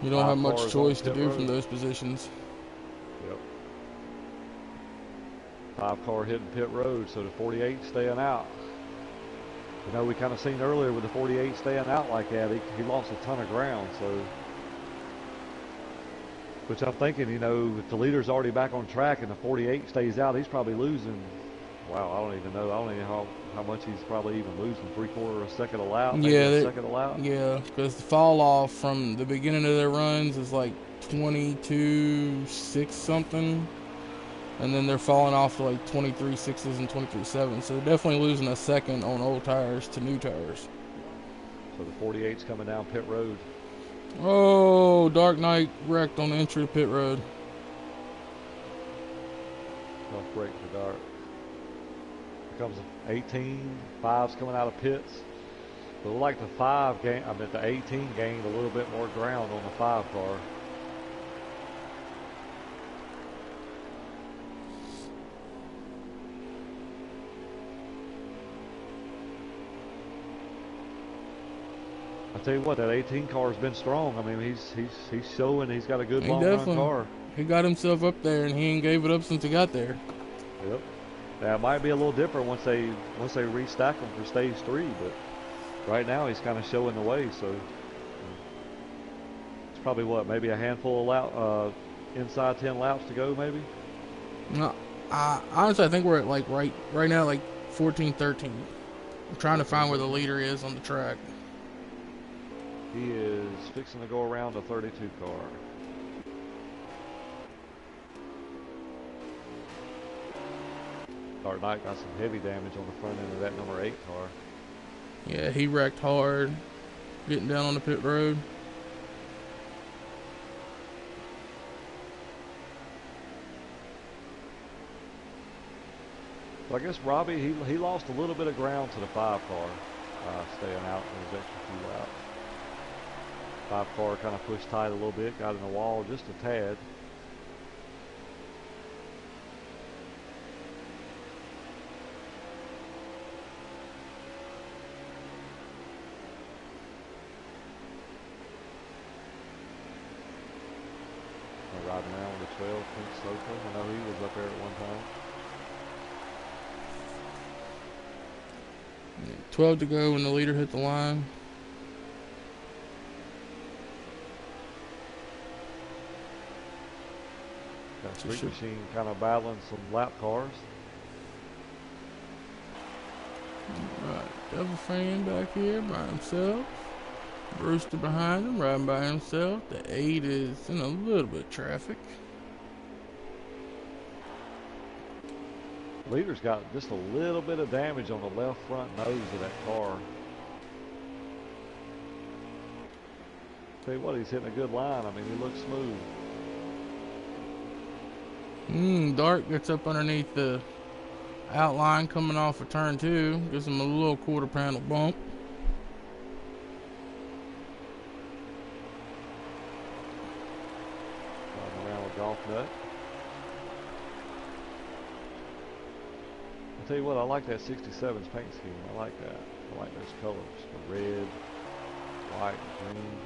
You don't have much choice to do from those positions. Yep. 5 car hitting pit road, so the 48 staying out. You know, we kind of seen earlier with the 48 staying out like that, he lost a ton of ground. So, which I'm thinking, you know, if the leader's already back on track and the 48 stays out, he's probably losing. Wow, I don't even know how much he's probably even losing. 3/4 of a second a lap. Yeah, second a lap. Yeah, because the fall off from the beginning of their runs is like 22.6 something, and then they're falling off to like 23.6s and 23.7s. So they're definitely losing a second on old tires to new tires. So the 48's coming down pit road. Oh, Dark Knight wrecked on the entry to pit road. Tough break for Dark. Here comes 18. 5's coming out of pits. But it looked like the 18 gained a little bit more ground on the 5 car. I tell you what, that 18 car has been strong. I mean, he's showing he's got a good long run car. He got himself up there, and he ain't gave it up since he got there. Yep. Now it might be a little different once they restack him for stage 3, but right now he's kind of showing the way. So it's probably maybe a handful of inside 10 laps to go, maybe. No, honestly, I think we're at like right now, like 14, 13. I'm trying to find where the leader is on the track. He is fixing to go around the 32 car. Dark Knight got some heavy damage on the front end of that number 8 car. Yeah, he wrecked hard, getting down on the pit road. So I guess Robbie, he lost a little bit of ground to the 5 car, staying out in his extra few laps. 5 car kind of pushed tight a little bit, got in the wall just a tad. Riding around with the 12, Pink Slocum. I know he was up there at one time. 12 to go when the leader hit the line. Got Street Machine kind of battling some lap cars. Alright, Devil Fan back here by himself. Brewster behind him, riding by himself. The 8 is in a little bit of traffic. Leader's got just a little bit of damage on the left front nose of that car. Tell you what, he's hitting a good line. I mean, he looks smooth. Dark gets up underneath the outline coming off of turn 2. Gives him a little quarter panel bump. Riding around with Golf Nut. I'll tell you what, I like that 67's paint scheme. I like that. I like those colors. The red, white, green.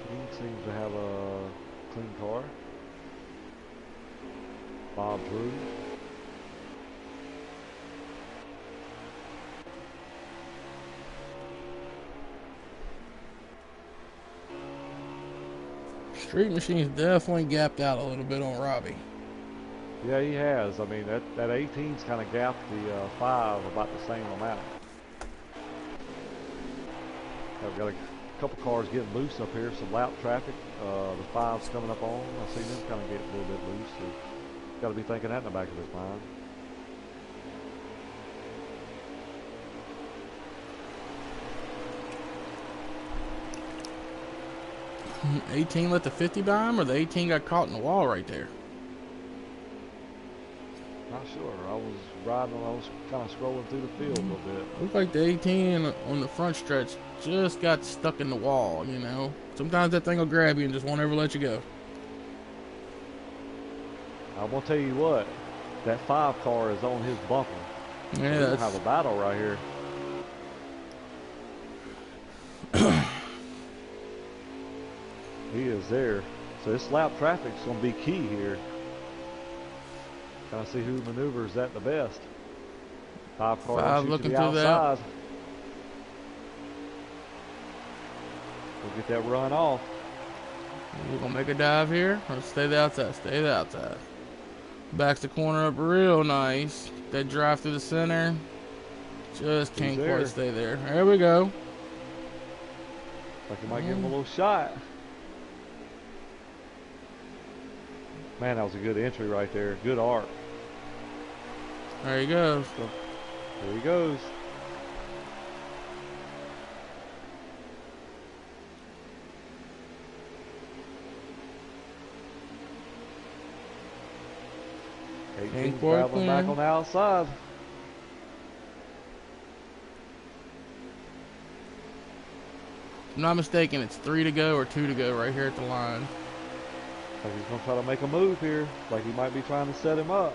Green seems to have a clean car. Bob Drew. Street Machine's definitely gapped out a little bit on Robbie. Yeah, he has. I mean, that 18's kind of gapped the 5 about the same amount. I've got a couple cars getting loose up here, some lap traffic. The 5's coming up on. I see them kind of get a little bit loose. So got to be thinking that in the back of his mind. 18 let the 50 by him, or the 18 got caught in the wall right there? Not sure. I was kind of scrolling through the field a little bit. Looks like the 18 on the front stretch just got stuck in the wall, you know. Sometimes that thing will grab you and just won't ever let you go. I'm going to tell you what, that 5 car is on his bumper. Yeah, so we'll have a battle right here. He is there. So this lap traffic's going to be key here. Kind of see who maneuvers that the best. 5 cars looking to the through outside. We'll get that run off. We're going to make a dive here. Or stay the outside. Stay the outside. Backs the corner up real nice. That drive through the center. Just can't quite stay there. There we go. Like you might give him a little shot. Man, that was a good entry right there. Good arc. There he goes. There he goes. He's traveling back on the outside. If I'm not mistaken, it's 3 to go or 2 to go right here at the line. Like he's going to try to make a move here. Like he might be trying to set him up.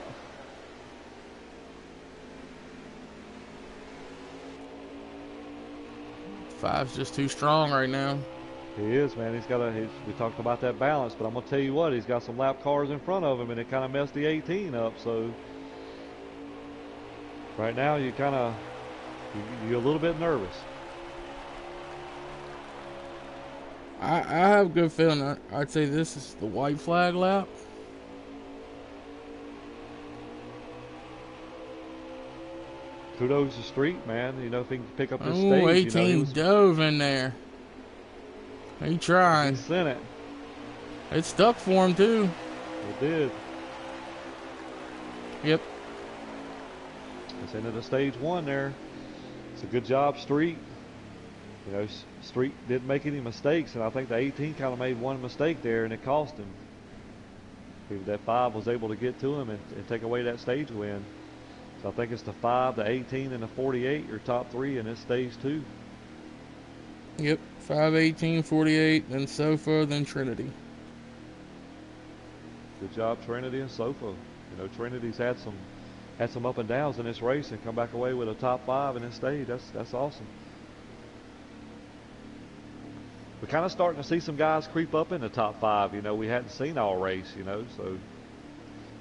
Five's just too strong right now. He is, man. We talked about that balance, but I'm going to tell you what, he's got some lap cars in front of him, and it kind of messed the 18 up. So right now, you're a little bit nervous. I have a good feeling. I'd say this is the white flag lap. Kudos to Street, man. You know, if he can pick up this Oh, stage, 18 dove in there. He tried. He sent it. It stuck for him, too. It did. Yep. It's into the stage 1 there. It's a good job, Street. You know, Street didn't make any mistakes, and I think the 18 kind of made one mistake there, and it cost him. That 5 was able to get to him and take away that stage win. So I think it's the 5, the 18, and the 48, your top 3 in this stage 2. Yep, 5, 18, 48, then Sofa, then Trinity. Good job, Trinity and Sofa. You know, Trinity's had some up and downs in this race and come back away with a top 5 in this stage. That's awesome. We're kind of starting to see some guys creep up in the top 5. You know, we hadn't seen all race. You know, so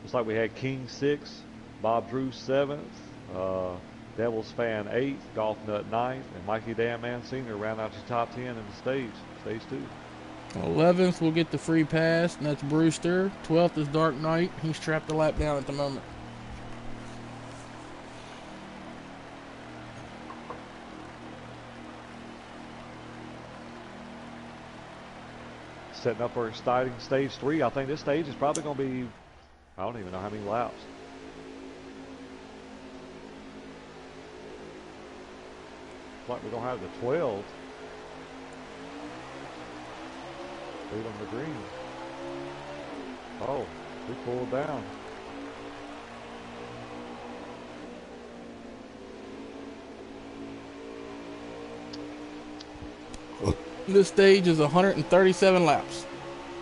it's like we had King 6. Bob Drew 7th, Devil's Fan 8th, Golf Nut 9th, and Mikey Damman Sr. round out your top 10 in the stage 2. 11th will get the free pass, and that's Brewster. 12th is Dark Knight. He's trapped a lap down at the moment. Setting up for exciting stage 3. I think this stage is probably going to be, I don't even know how many laps. Like we're going to have the 12. Lead on the green. Oh, we pulled down. This stage is 137 laps.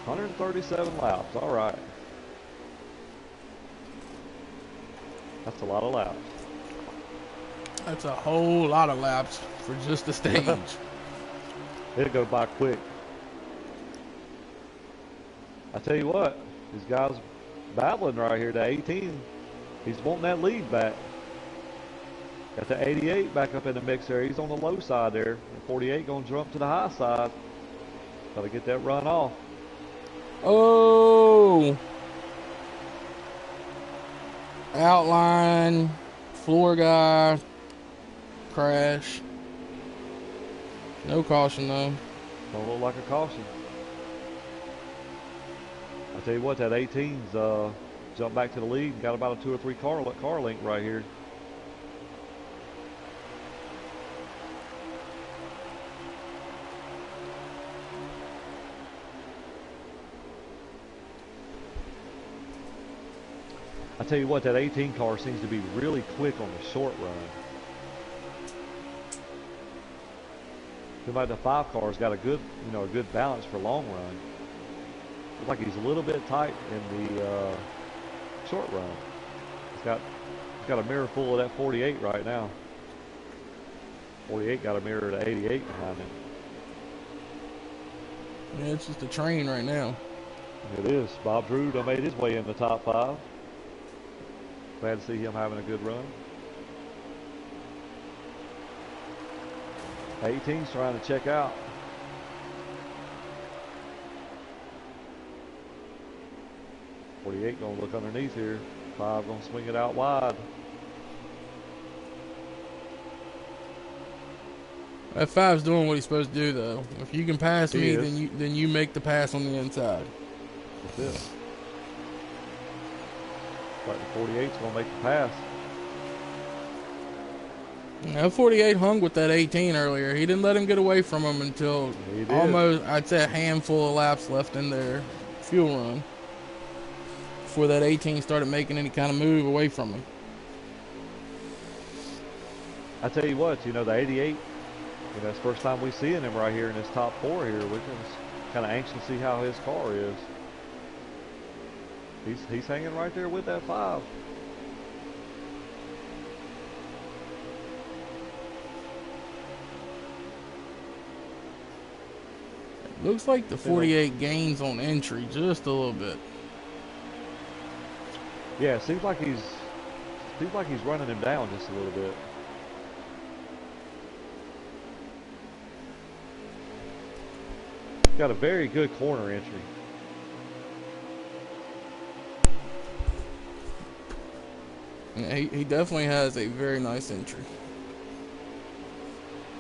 137 laps, all right. That's a lot of laps. That's a whole lot of laps for just the stage. It'll go by quick. I tell you what, these guys battling right here. The 18, he's wanting that lead back. Got the 88 back up in the mix there. He's on the low side there. The 48 going to jump to the high side. Got to get that run off. Oh! Outline, floor guy, crash. No caution though. Don't look like a caution. I tell you what, that 18's jumped back to the lead and got about a 2 or 3 car link right here. I tell you what, that 18 car seems to be really quick on the short run. Seems like the 5 car's got a good balance for long run. Looks like he's a little bit tight in the short run. He's got a mirror full of that 48 right now. 48 got a mirror to 88 behind him. Yeah, it's just a train right now. It is. Bob Drew done made his way in the top 5. Glad to see him having a good run. 18's trying to check out. .48 gonna look underneath here. 5 gonna swing it out wide. That 5's doing what he's supposed to do though. If you can pass me, then you make the pass on the inside. That's it. Like the 48's gonna make the pass. That 48 hung with that 18 earlier. He didn't let him get away from him until almost, I'd say, a handful of laps left in their fuel run before that 18 started making any kind of move away from him. I tell you what, the 88, it's the first time we seeing him right here in this top 4 here. We're just kind of anxious to see how his car is. He's hanging right there with that 5. Looks like the 48 gains on entry just a little bit. Yeah, it seems like he's running him down just a little bit. Got a very good corner entry. Yeah, he definitely has a very nice entry.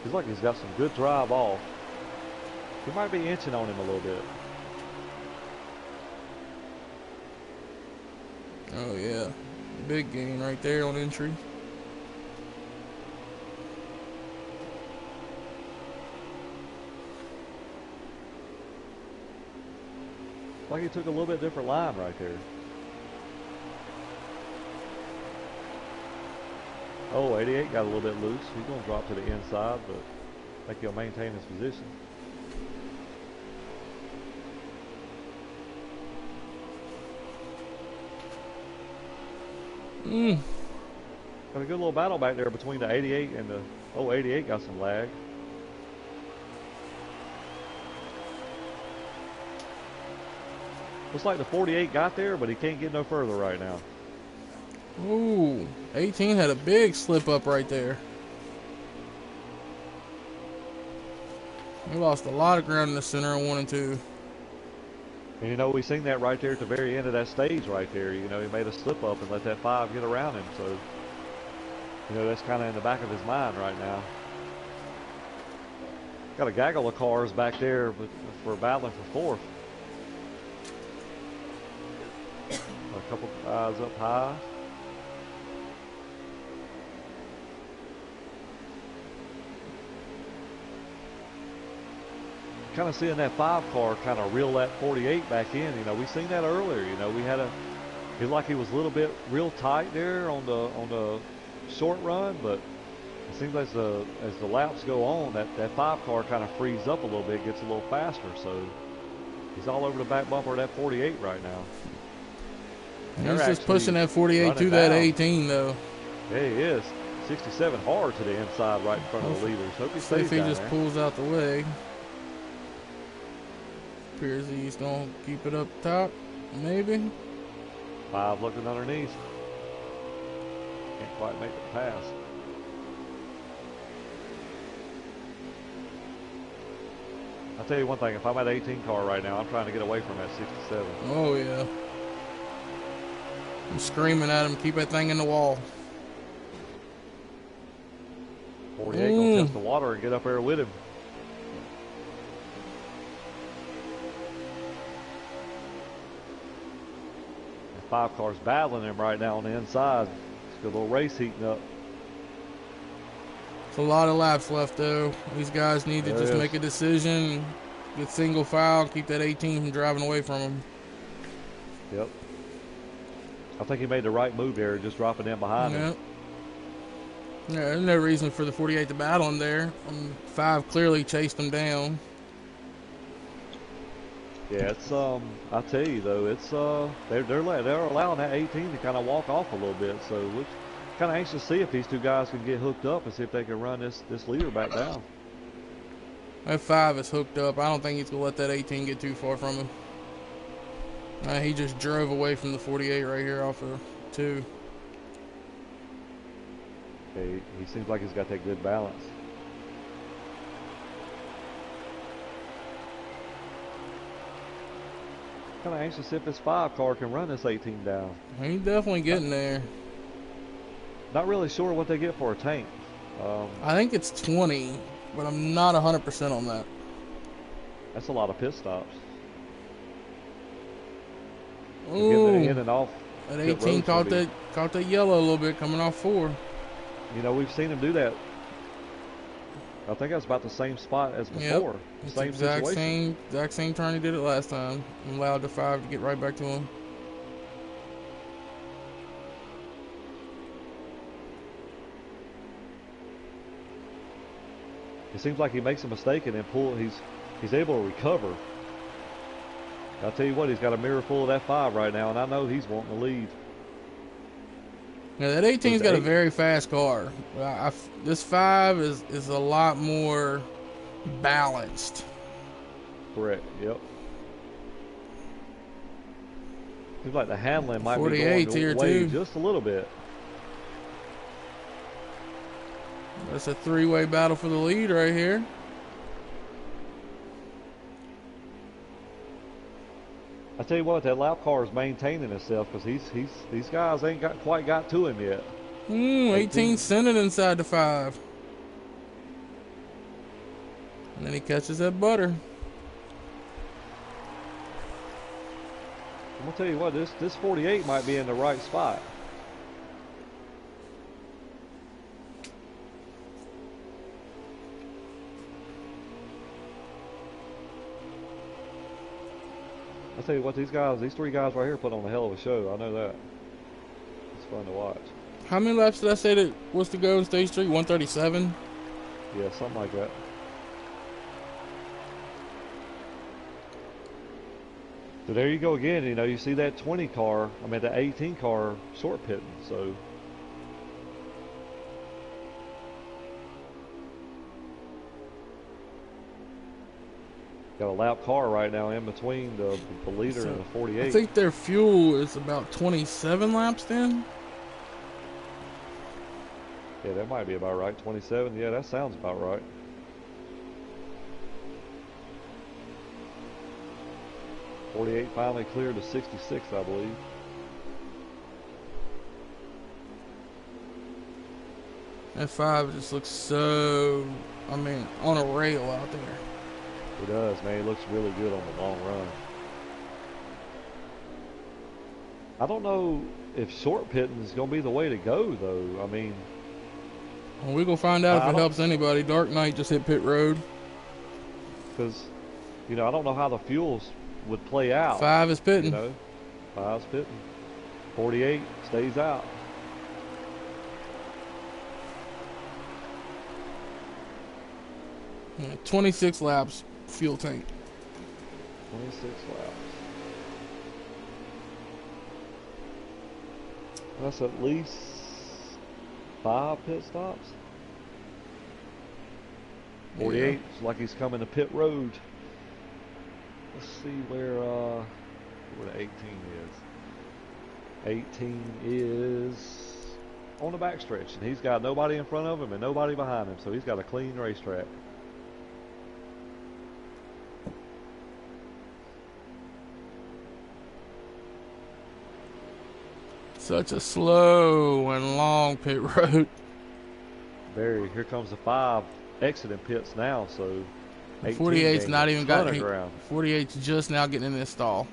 He's like he's got some good drive off. He might be inching on him a little bit. Oh yeah, big gain right there on entry. Like he took a little bit different line right there. Oh, 88 got a little bit loose. He's going to drop to the inside, but I think he'll maintain his position. Got a good little battle back there between the 88 and the... Oh, 88 got some lag. Looks like the 48 got there, but he can't get no further right now. Ooh, 18 had a big slip up right there. We lost a lot of ground in the center on 1 and 2. And you know, we seen that right there at the very end of that stage right there. You know, he made a slip up and let that 5 get around him. So, you know, that's kind of in the back of his mind right now. Got a gaggle of cars back there for battling for 4th. A couple eyes up high. Kind of seeing that 5 car kind of reel that 48 back in. You know, we seen that earlier. You know, we had it like he was a little bit real tight there on the short run, but it seems like as the laps go on, that 5 car kind of frees up a little bit, gets a little faster. So he's all over the back bumper of that 48 right now. And he's just pushing that 48 to that 18 though. Yeah, he is. 67 hard to the inside right in front of the leaders. Hope he stays if he down just there. pulls out the way. Appears he's going to keep it up top, maybe. 5 looking underneath. Can't quite make the pass. I'll tell you one thing, if I'm at 18 car right now, I'm trying to get away from that 67. Oh, yeah. I'm screaming at him, keep that thing in the wall. 48 gonna test the water and get up there with him. The 5 car's battling him right now on the inside. It's a little race heating up. It's a lot of laps left though. These guys need to just make a decision, get single file, keep that 18 from driving away from him. Yep. I think he made the right move there, just dropping in behind him. Yeah, there's no reason for the 48 to battle him there. 5 clearly chased him down. Yeah, it's I tell you though, it's they're allowing that 18 to kind of walk off a little bit. So we're kind of anxious to see if these 2 guys can get hooked up and see if they can run this leader back down. That 5 is hooked up. I don't think he's gonna let that 18 get too far from him. He just drove away from the 48 right here off of 2. Okay, he seems like he's got that good balance. Kind of anxious if this 5 car can run this 18 down. He's definitely getting there. Not really sure what they get for a tank. I think it's 20, but I'm not 100% on that. That's a lot of pit stops. Ooh, getting it in and off. That 18 caught that yellow a little bit coming off 4. You know, we've seen him do that. I think that's about the same spot as before. Yep. Same situation. Exact same turn he did it last time. And allowed the 5 to get right back to him. It seems like he makes a mistake and then he's able to recover. I'll tell you what, he's got a mirror full of that 5 right now, and I know he's wanting to lead. Yeah, that 18's got a very fast car. This 5 is a lot more balanced. Correct. Yep. Seems like the handling might be 48 going here away too. just a little bit. That's a three-way battle for the lead right here. I tell you what, that lap car is maintaining itself because these guys ain't quite got to him yet. 18 centered inside the 5. And then he catches that butter. I'm gonna tell you what, this 48 might be in the right spot. I'll tell you what, these three guys right here put on a hell of a show. I know that. It's fun to watch. How many laps did I say that was to go in stage 3? 137? Yeah, something like that. So there you go again. You know, you see that 20 car, I mean the 18 car short pitting. So got a lap car right now in between the leader and the 48. I think their fuel is about 27 laps then. Yeah, that might be about right. 27. Yeah, that sounds about right. .48 finally cleared to 66, I believe. That 5 just looks so, I mean, on a rail out there. It does, man. It looks really good on the long run. I don't know if short pitting is going to be the way to go, though. I mean... Well, we're going to find out if it helps anybody. Dark Knight just hit pit road. Because, you know, I don't know how the fuels would play out. 5 is pitting. You know, 5's pitting. 48 stays out. Yeah, 26 laps, fuel tank. 26 laps. That's at least 5 pit stops. 48 is like he's coming to pit road. Let's see where the 18 is. 18 is on the backstretch, and he's got nobody in front of him and nobody behind him, so he's got a clean racetrack. Such a slow and long pit road. Very. Here comes the 5 exiting pits now, so 48's not even got ground. 48's just now getting in this stall.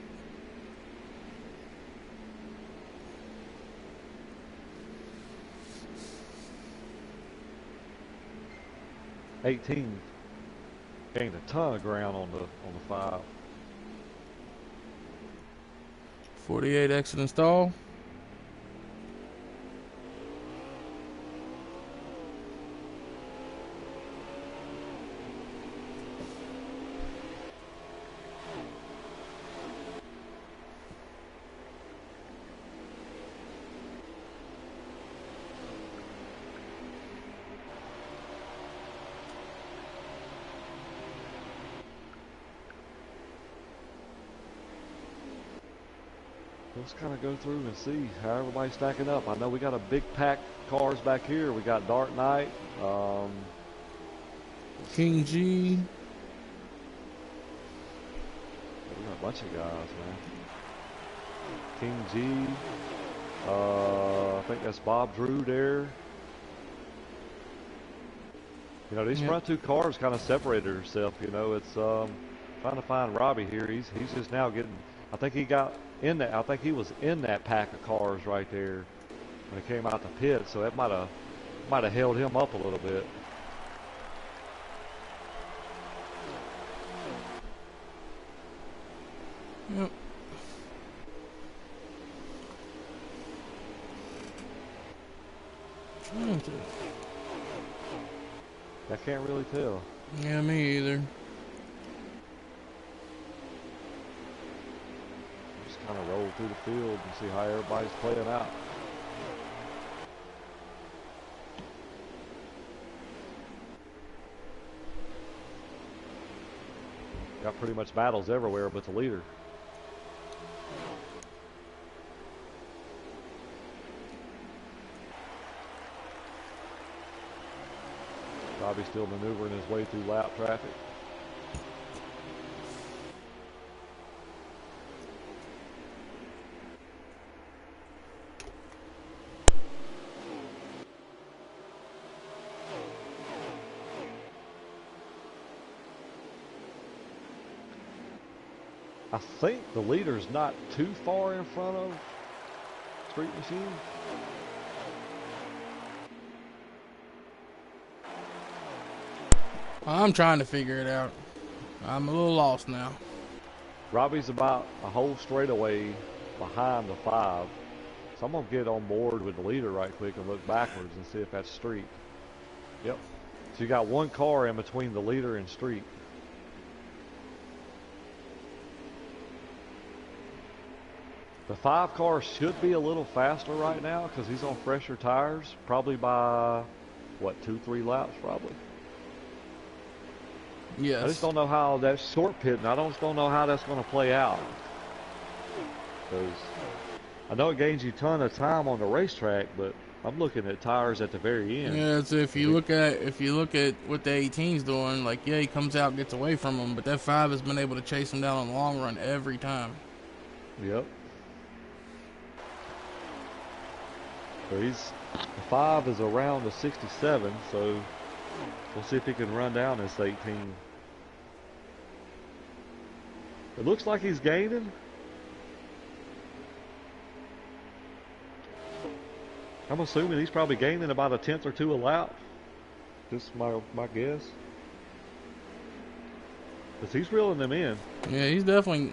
'18 gained a ton of ground on the 5. 48 exiting stall. Let's kind of go through and see how everybody's stacking up. I know we got a big pack cars back here. We got Dark Knight, King G. We got a bunch of guys, man. King G. I think that's Bob Drew there. You know, these front 2 cars kind of separated herself. You know, it's trying to find Robbie here. He's just now getting. I think he got in that. I think he was in that pack of cars right there when he came out the pit. So that might have held him up a little bit. Yep. I can't really tell. Yeah, me either. Just kind of roll through the field and see how everybody's playing out. Got pretty much battles everywhere but the leader. Robbie's still maneuvering his way through lap traffic. I think the leader's not too far in front of Street Machine. I'm trying to figure it out. I'm a little lost now. Robbie's about a whole straightaway behind the 5. So I'm going to get on board with the leader right quick and look backwards and see if that's Street. Yep. So you got one car in between the leader and Street. The 5 car should be a little faster right now because he's on fresher tires, probably by, what, 2-3 laps probably? Yes. I just don't know how that short pit, and I just don't know how that's going to play out. Because I know it gains you a ton of time on the racetrack, but I'm looking at tires at the very end. Yeah, so if you look at what the 18's doing, like, yeah, he comes out, gets away from him, but that 5 has been able to chase him down in the long run every time. Yep. So the 5 is around the 67, so we'll see if he can run down this 18. It looks like he's gaining. I'm assuming he's probably gaining about a 10th or 2 a lap. Just my guess. Because he's reeling them in. Yeah, he's definitely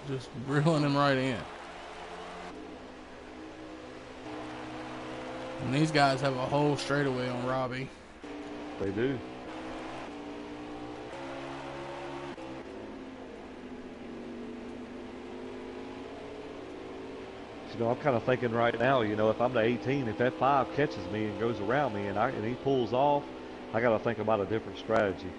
just reeling him right in. And these guys have a whole straightaway on Robbie. They do. You know, I'm kind of thinking right now, you know, if I'm the 18, if that 5 catches me and goes around me and he pulls off, I got to think about a different strategy.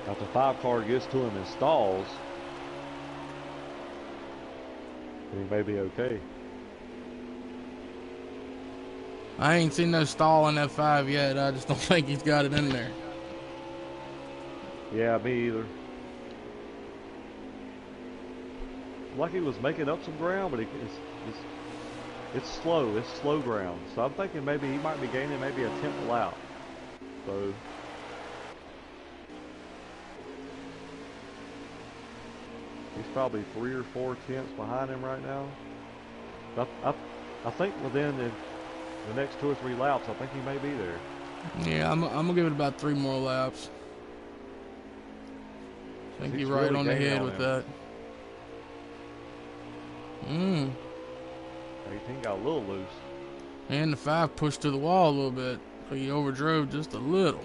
Now, if the 5 car gets to him and stalls, then he may be okay. I ain't seen no stall in that 5 yet. I just don't think he's got it in there. Yeah, me either. Like he was making up some ground, but it's slow. It's slow ground. So I'm thinking maybe he might be gaining maybe a 10th lap. So he's probably 3 or 4 tenths behind him right now. I think within the next 2 or 3 laps, I think he may be there. Yeah, I'm gonna give it about 3 more laps. I think you're right really on the head with that. 18 got a little loose. And the 5 pushed to the wall a little bit. So he overdrove just a little.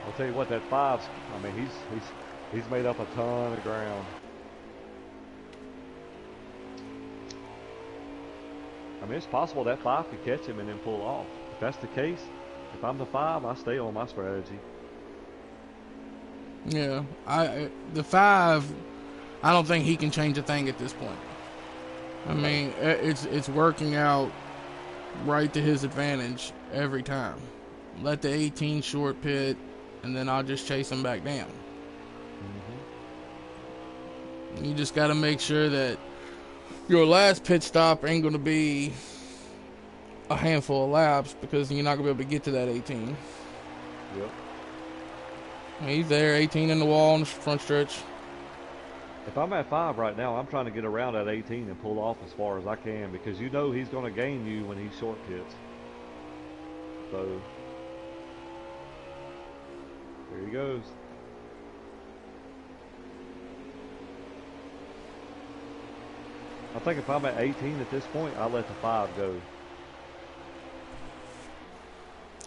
I'll tell you what, that 5's, I mean, he's made up a ton of ground. I mean, it's possible that 5 could catch him and then pull off. If that's the case, if I'm the 5, I stay on my strategy. Yeah, the 5, I don't think he can change a thing at this point. I mean, it's working out right to his advantage every time. Let the 18 short pit, and then I'll just chase him back down. Mm-hmm. You just got to make sure that your last pit stop ain't going to be a handful of laps, because you're not going to be able to get to that 18. Yep. He's there, 18 in the wall on the front stretch. If I'm at 5 right now, I'm trying to get around that 18 and pull off as far as I can, because you know he's going to gain you when he short pits. So there he goes. I think if I'm at 18 at this point, I'll let the 5 go.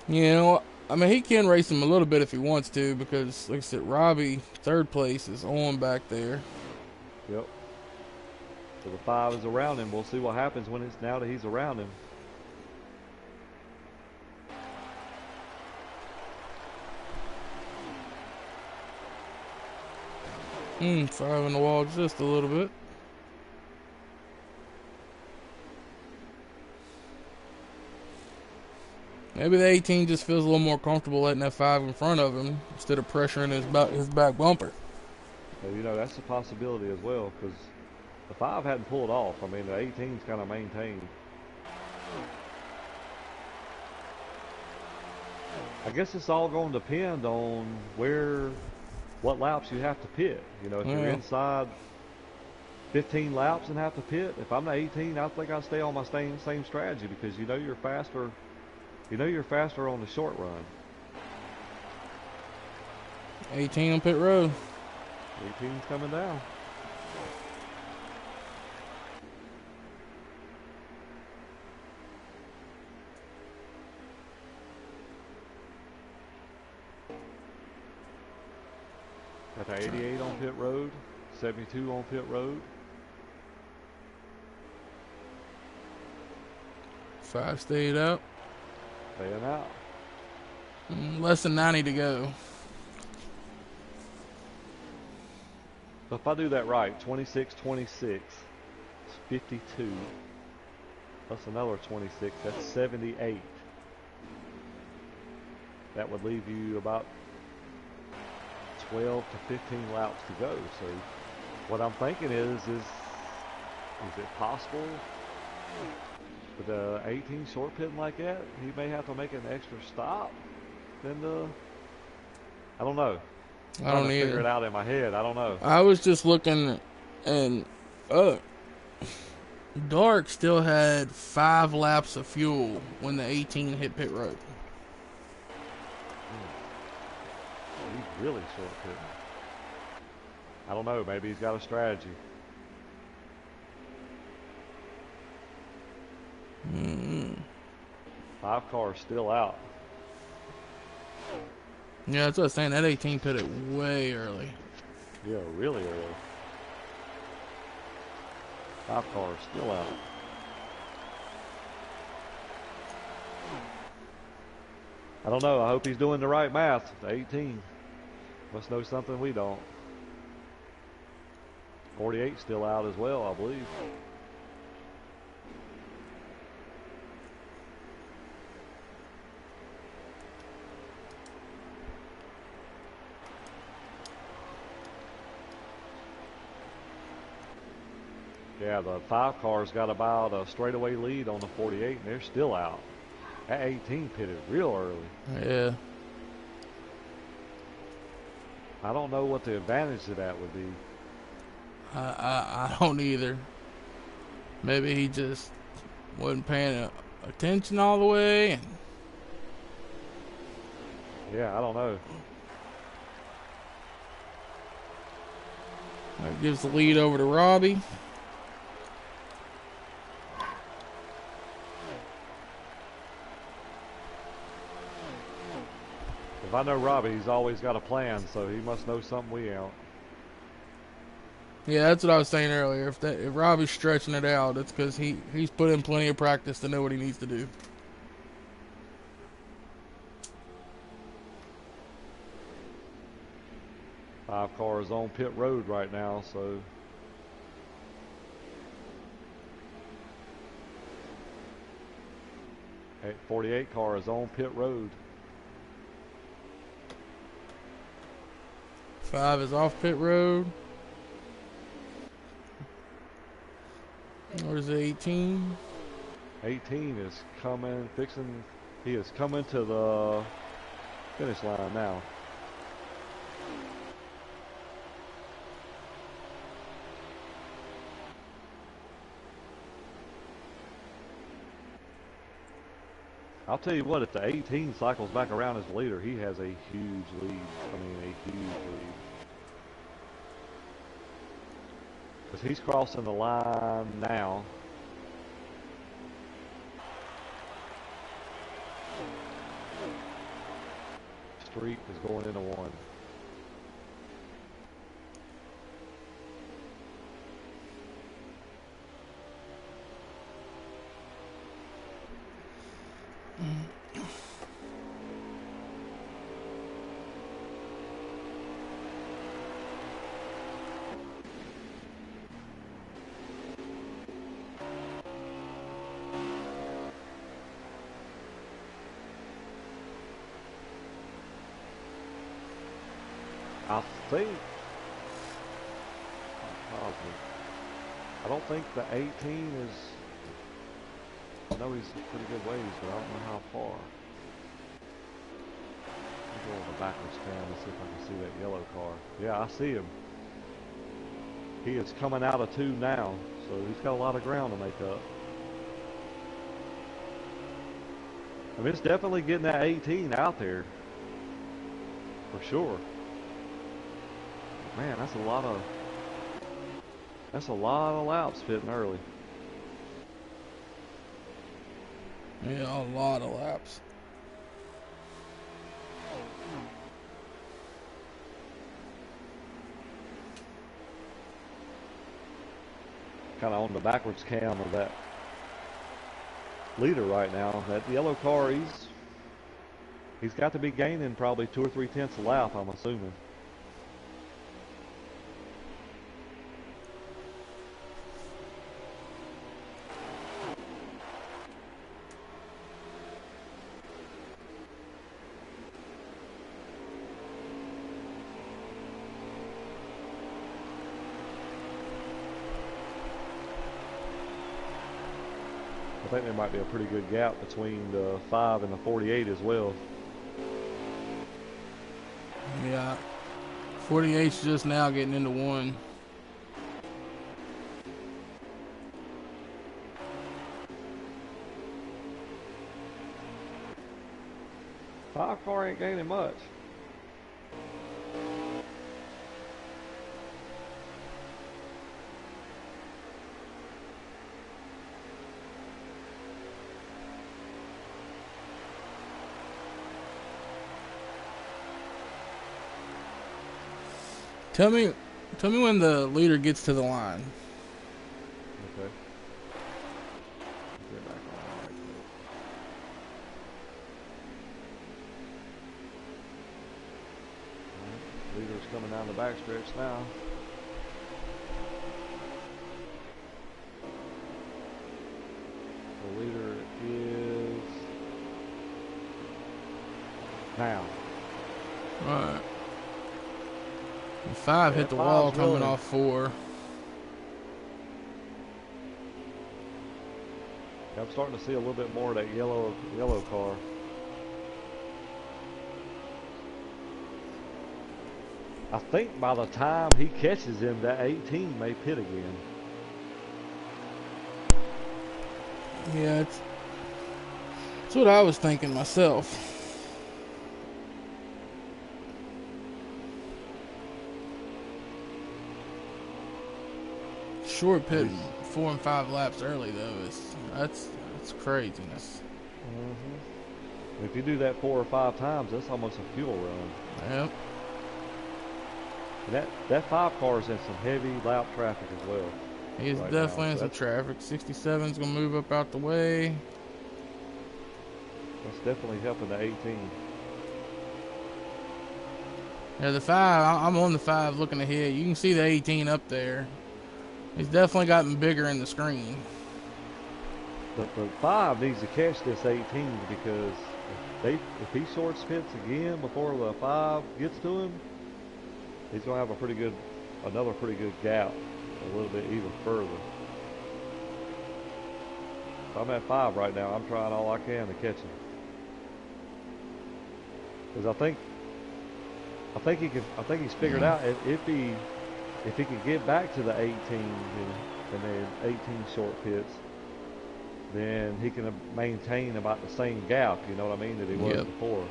You know, I mean, he can race him a little bit if he wants to, because, like I said, Robbie, 3rd place, is on back there. Yep. So the 5 is around him. We'll see what happens when it's now that he's around him. 5 in the wall just a little bit. Maybe the 18 just feels a little more comfortable letting that 5 in front of him instead of pressuring his back bumper. So, you know, that's a possibility as well, because the 5 hadn't pulled off. I mean, the 18's kind of maintained. I guess it's all going to depend on what laps you have to pit. You know, if you're inside 15 laps and have to pit, if I'm the 18, I think I'll stay on my same strategy, because you know you're faster. You know you're faster on the short run. 18 on pit road. 18's coming down. Got the 88 on pit road, 72 on pit road. 5 stayed out. Staying out. Less than 90 to go. So if I do that right, 26, 26, 52. Plus another 26, that's 78. That would leave you about 12 to 15 laps to go. So what I'm thinking is it possible with the 18 short pitting like that, he may have to make an extra stop? I don't know. I don't either. Figure it out in my head. I don't know. I was just looking, and Dark still had 5 laps of fuel when the 18 hit pit road. He's really short pitting. I don't know. Maybe he's got a strategy. Mm-hmm. 5 cars still out. Yeah, that's what I was saying. That 18 pitted way early. Yeah, really early. 5 cars still out. I don't know. I hope he's doing the right math. The 18 must know something we don't. 48 still out as well, I believe. Yeah, the 5 cars got about a straightaway lead on the 48, and they're still out. That 18 pitted real early. Yeah. I don't know what the advantage to that would be. I don't either. Maybe he just wasn't paying attention all the way. And yeah, I don't know. That gives the lead over to Robbie. If I know Robbie, he's always got a plan, so he must know something we don't. Yeah, that's what I was saying earlier. If Robbie's stretching it out, it's because he's put in plenty of practice to know what he needs to do. Five cars on pit road right now, so. Hey, 48 car is on pit road. 5 is off pit road. Where's the 18? 18 is coming, he is coming to the finish line now. I'll tell you what, if the 18 cycles back around as the leader, he has a huge lead. I mean, a huge lead. Because he's crossing the line now. Street is going into one. I think, probably, I don't think the 18 is, I know he's a pretty good ways, but I don't know how far. I'll go on the backwards cam and see if I can see that yellow car. Yeah, I see him. He is coming out of 2 now, so he's got a lot of ground to make up. I mean, it's definitely getting that 18 out there, for sure. Man, that's a lot of laps fitting early. Yeah, a lot of laps. Kind of on the backwards cam of that leader right now. That yellow car, he's got to be gaining probably 2 or 3 tenths a lap, I'm assuming. I think there might be a pretty good gap between the 5 and the 48 as well. Yeah. 48's just now getting into 1. Five car ain't gaining much. Tell me when the leader gets to the line. Okay. Get back on right quick. Leader's coming down the backstretch now. The leader is now. Alright. 5 hit the wall coming off 4. Yeah, I'm starting to see a little bit more of that yellow car. I think by the time he catches him, that 18 may pit again. Yeah, that's what I was thinking myself. Short pitting 4 and 5 laps early though that's craziness. If you do that 4 or 5 times, that's almost a fuel run. Yep. And that 5 car is in some heavy lap traffic as well. He's right definitely now. in some traffic. 67's gonna move up out the way. That's definitely helping the 18. Yeah, the 5. I'm on the 5 looking ahead. You can see the 18 up there. He's definitely gotten bigger in the screen. The 5 needs to catch this 18 because if he short pits again before the 5 gets to him, he's gonna have another pretty good gap, a little bit even further. I'm at 5 right now. I'm trying all I can to catch him because I think he's figured out if he can get back to the 18 and then 18 short pits, then he can maintain about the same gap, you know what I mean, that he was before.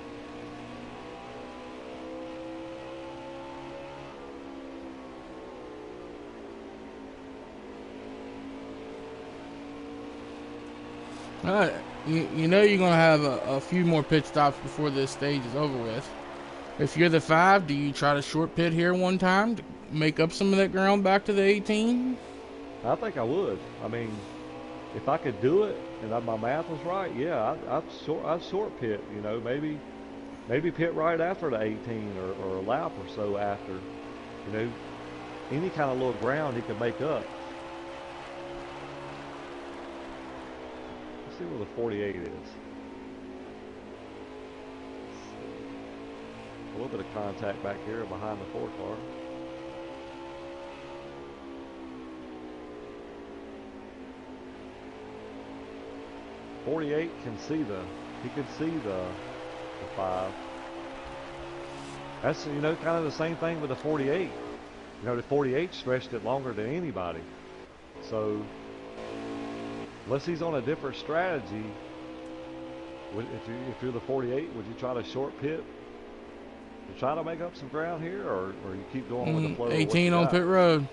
You know you're going to have a few more pit stops before this stage is over with. If you're the 5, do you try to short pit here one time to make up some of that ground back to the 18? I think I would. I mean, if I could do it and my math was right, yeah, I'd short pit, you know, maybe pit right after the 18 or a lap or so after, you know, any kind of little ground he could make up. Let's see where the 48 is. A little bit of contact back here behind the 4 car. '48 can see the 5. That's, you know, kind of the same thing with the 48. You know, the 48 stretched it longer than anybody. So, unless he's on a different strategy, if you're the 48, would you try to short pit to try to make up some ground here, or you keep going with the flow? 18 on pit road.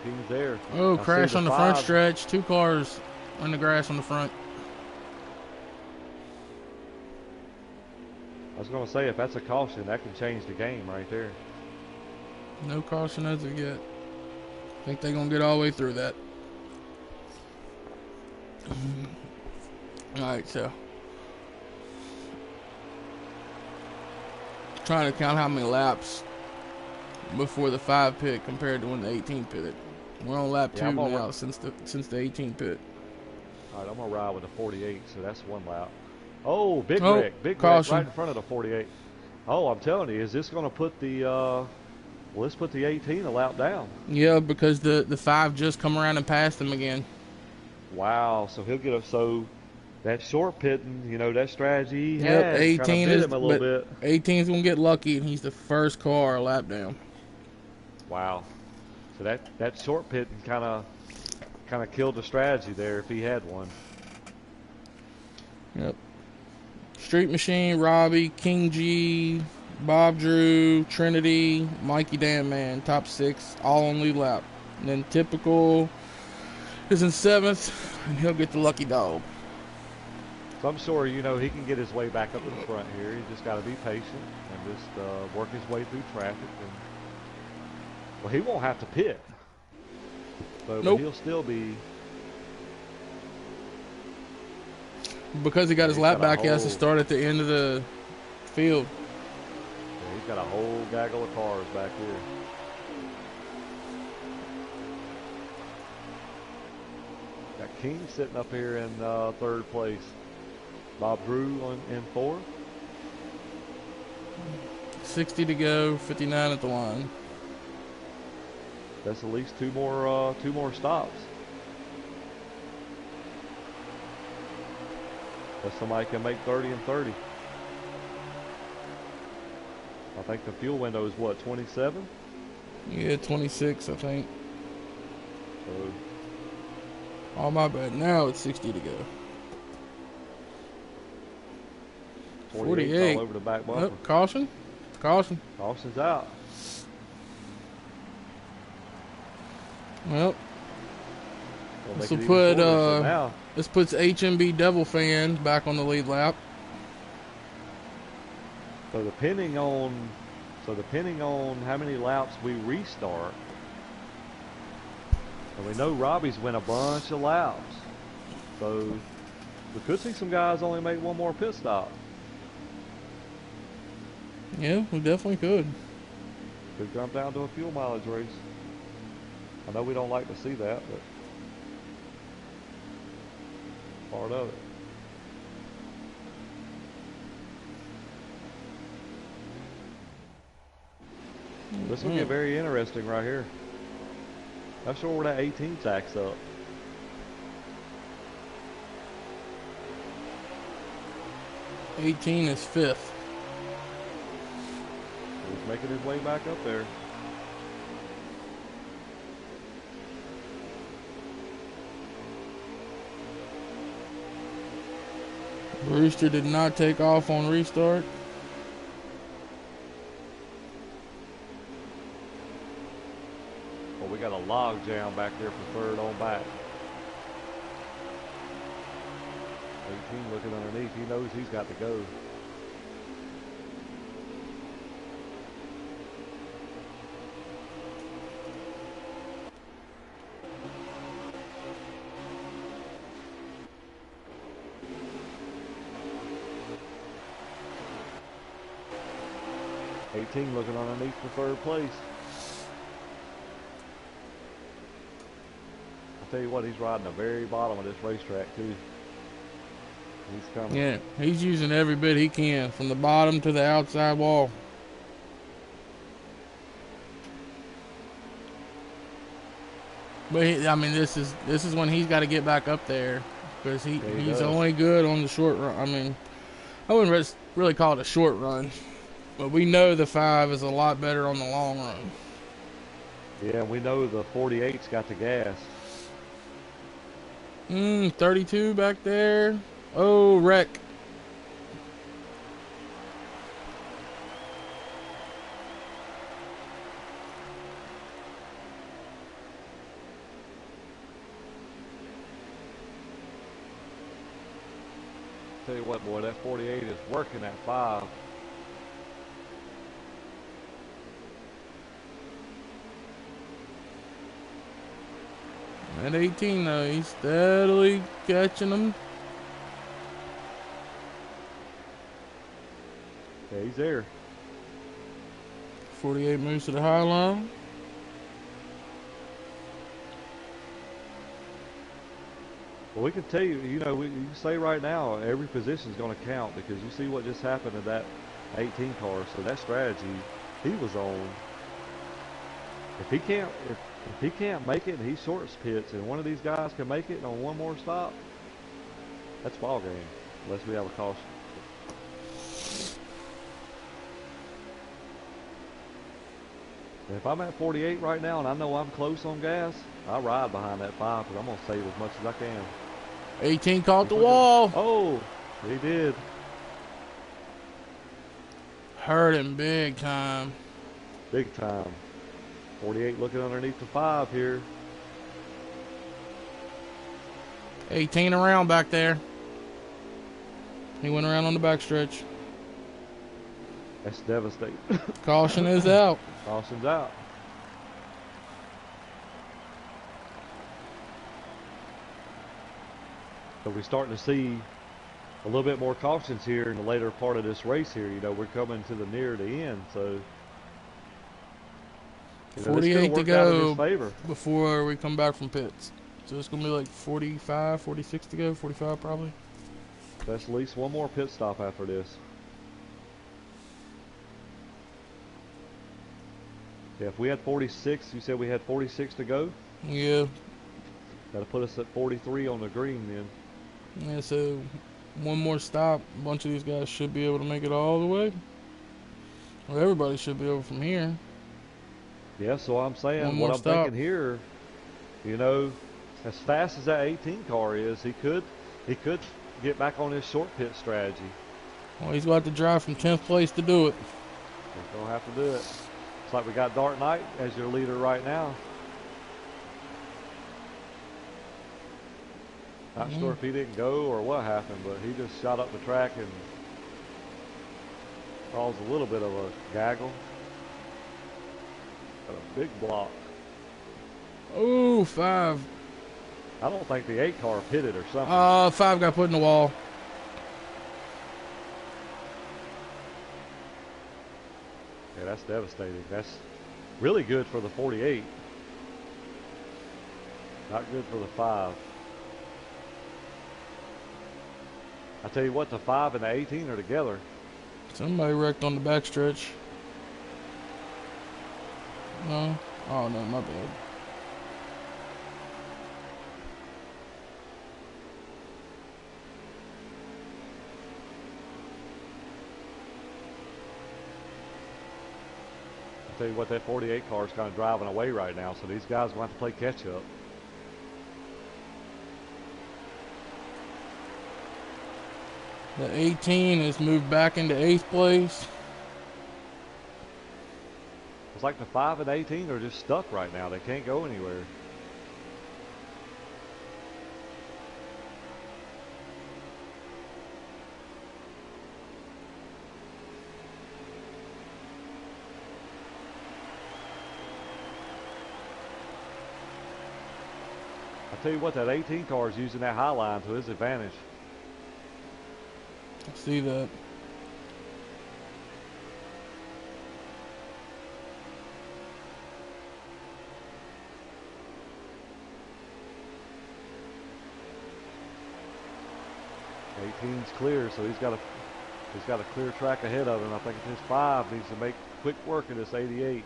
18's there. Oh, now crash on the 5, front stretch. 2 cars on the grass on the front. I was going to say, if that's a caution, that can change the game right there. No caution as of yet. I think they're going to get all the way through that. Alright, so. Trying to count how many laps before the 5 pit compared to when the 18 pitted. We're on lap 2 now since the 18 pit. Alright, I'm going to ride with the 48, so that's 1 lap. Oh, big wreck right in front of the 48. Oh, I'm telling you, is this going to put the, well, let's put the 18 a lap down. Yeah, because the 5 just come around and passed him again. Wow, so he'll get so that short pitting, you know, that strategy he had 18 kind of bit him a little bit. 18's going to get lucky, and he's the first car a lap down. Wow. So that short pitting kind of killed the strategy there if he had one. Yep. Street Machine, Robbie, King G, Bob Drew, Trinity, Mikey Damn Man, top 6, all on lead lap. And then Typical is in 7th, and he'll get the lucky dog. So I'm sure, you know, he can get his way back up to the front here. He just got to be patient and just work his way through traffic. And, well, he won't have to pit. So, nope. But he'll still be... Because he got his lap back, he has to start at the end of the field. Yeah, he's got a whole gaggle of cars back here. Got King sitting up here in 3rd place. Bob Drew in 4th. 60 to go, 59 at the line. That's at least 2 more stops. But somebody can make 30 and 30. I think the fuel window is what, 27? Yeah, 26, I think. So, oh, my bad. Now it's 60 to go. 48. All over the back bumper. Oh, caution. Caution. Caution's out. Well, this will put this puts HMB Devil Fan back on the lead lap. So depending on how many laps we restart, and we know Robbie's went a bunch of laps, so we could see some guys only make 1 more pit stop. Yeah, we definitely could. Could come down to a fuel mileage race. I know we don't like to see that, but part of it. This will get very interesting right here. Not sure where that 18 stacks up. '18 is 5th. He's making his way back up there. Brewster did not take off on restart. Well, we got a log jam back there for 3rd on back. 18 looking underneath. He knows he's got to go. Looking underneath for 3rd place. I'll tell you what, he's riding the very bottom of this racetrack too. He's coming. Yeah, he's using every bit he can from the bottom to the outside wall. But I mean, this is when he's got to get back up there because he's only good on the short run. I mean, I wouldn't really call it a short run, but we know the 5 is a lot better on the long run. Yeah, we know the 48's got the gas. 32 back there. Oh, wreck. Tell you what, boy, that 48 is working at 5. At 18, though, he's steadily catching them. Yeah, he's there. 48 moves to the high line. Well, we can tell you, you know, you can say right now every position is going to count because you see what just happened to that 18 car. So that strategy he was on, if he can't make it and he shorts pits and one of these guys can make it on one more stop, that's ball game unless we have a caution. And if I'm at 48 right now and I know I'm close on gas, I ride behind that 5 because I'm going to save as much as I can. 18 caught the wall. Oh, he did. Hurt him big time. Big time. 48 looking underneath the 5 here. 18 around back there. He went around on the backstretch. That's devastating. Caution is out. Caution's out. So we're starting to see a little bit more cautions here in the later part of this race here. You know, we're coming to the near the end, so 48 to go before we come back from pits. So it's going to be like 45, 46 to go, 45 probably. That's at least one more pit stop after this. Yeah, if we had 46, you said we had 46 to go? Yeah. That'll put us at 43 on the green then. Yeah, so one more stop. A bunch of these guys should be able to make it all the way. Well, everybody should be over from here. Yeah, so I'm saying what I'm thinking here, you know, as fast as that 18 car is, he could get back on his short pit strategy. Well, he's going to have to drive from 10th place to do it. He's going to have to do it. It's like we got Dark Knight as your leader right now. Not sure if he didn't go or what happened, but he just shot up the track and caused a little bit of a gaggle. Got a big block. Oh, 5. I don't think the 8 car pitted or something. 5 got put in the wall. Yeah, that's devastating. That's really good for the 48. Not good for the 5. I tell you what, the 5 and the 18 are together. Somebody wrecked on the backstretch. No? Oh, no, my bad. I tell you what, that 48 car is kind of driving away right now, so these guys are going to have to play catch up. The 18 is moved back into 8th place. It's like the 5 and 18 are just stuck right now. They can't go anywhere. I tell you what, that 18 car is using that high line to his advantage. I see that. 18's clear, so he's got a clear track ahead of him. I think his 5 needs to make quick work of this 88.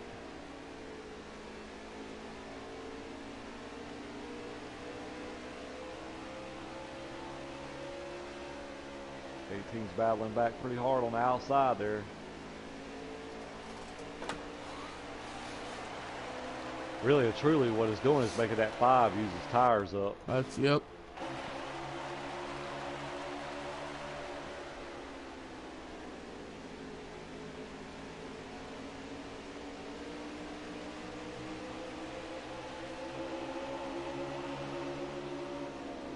Eighteen's battling back pretty hard on the outside there. Really and truly, what it's doing is making that 5 use his tires up. That's, yep.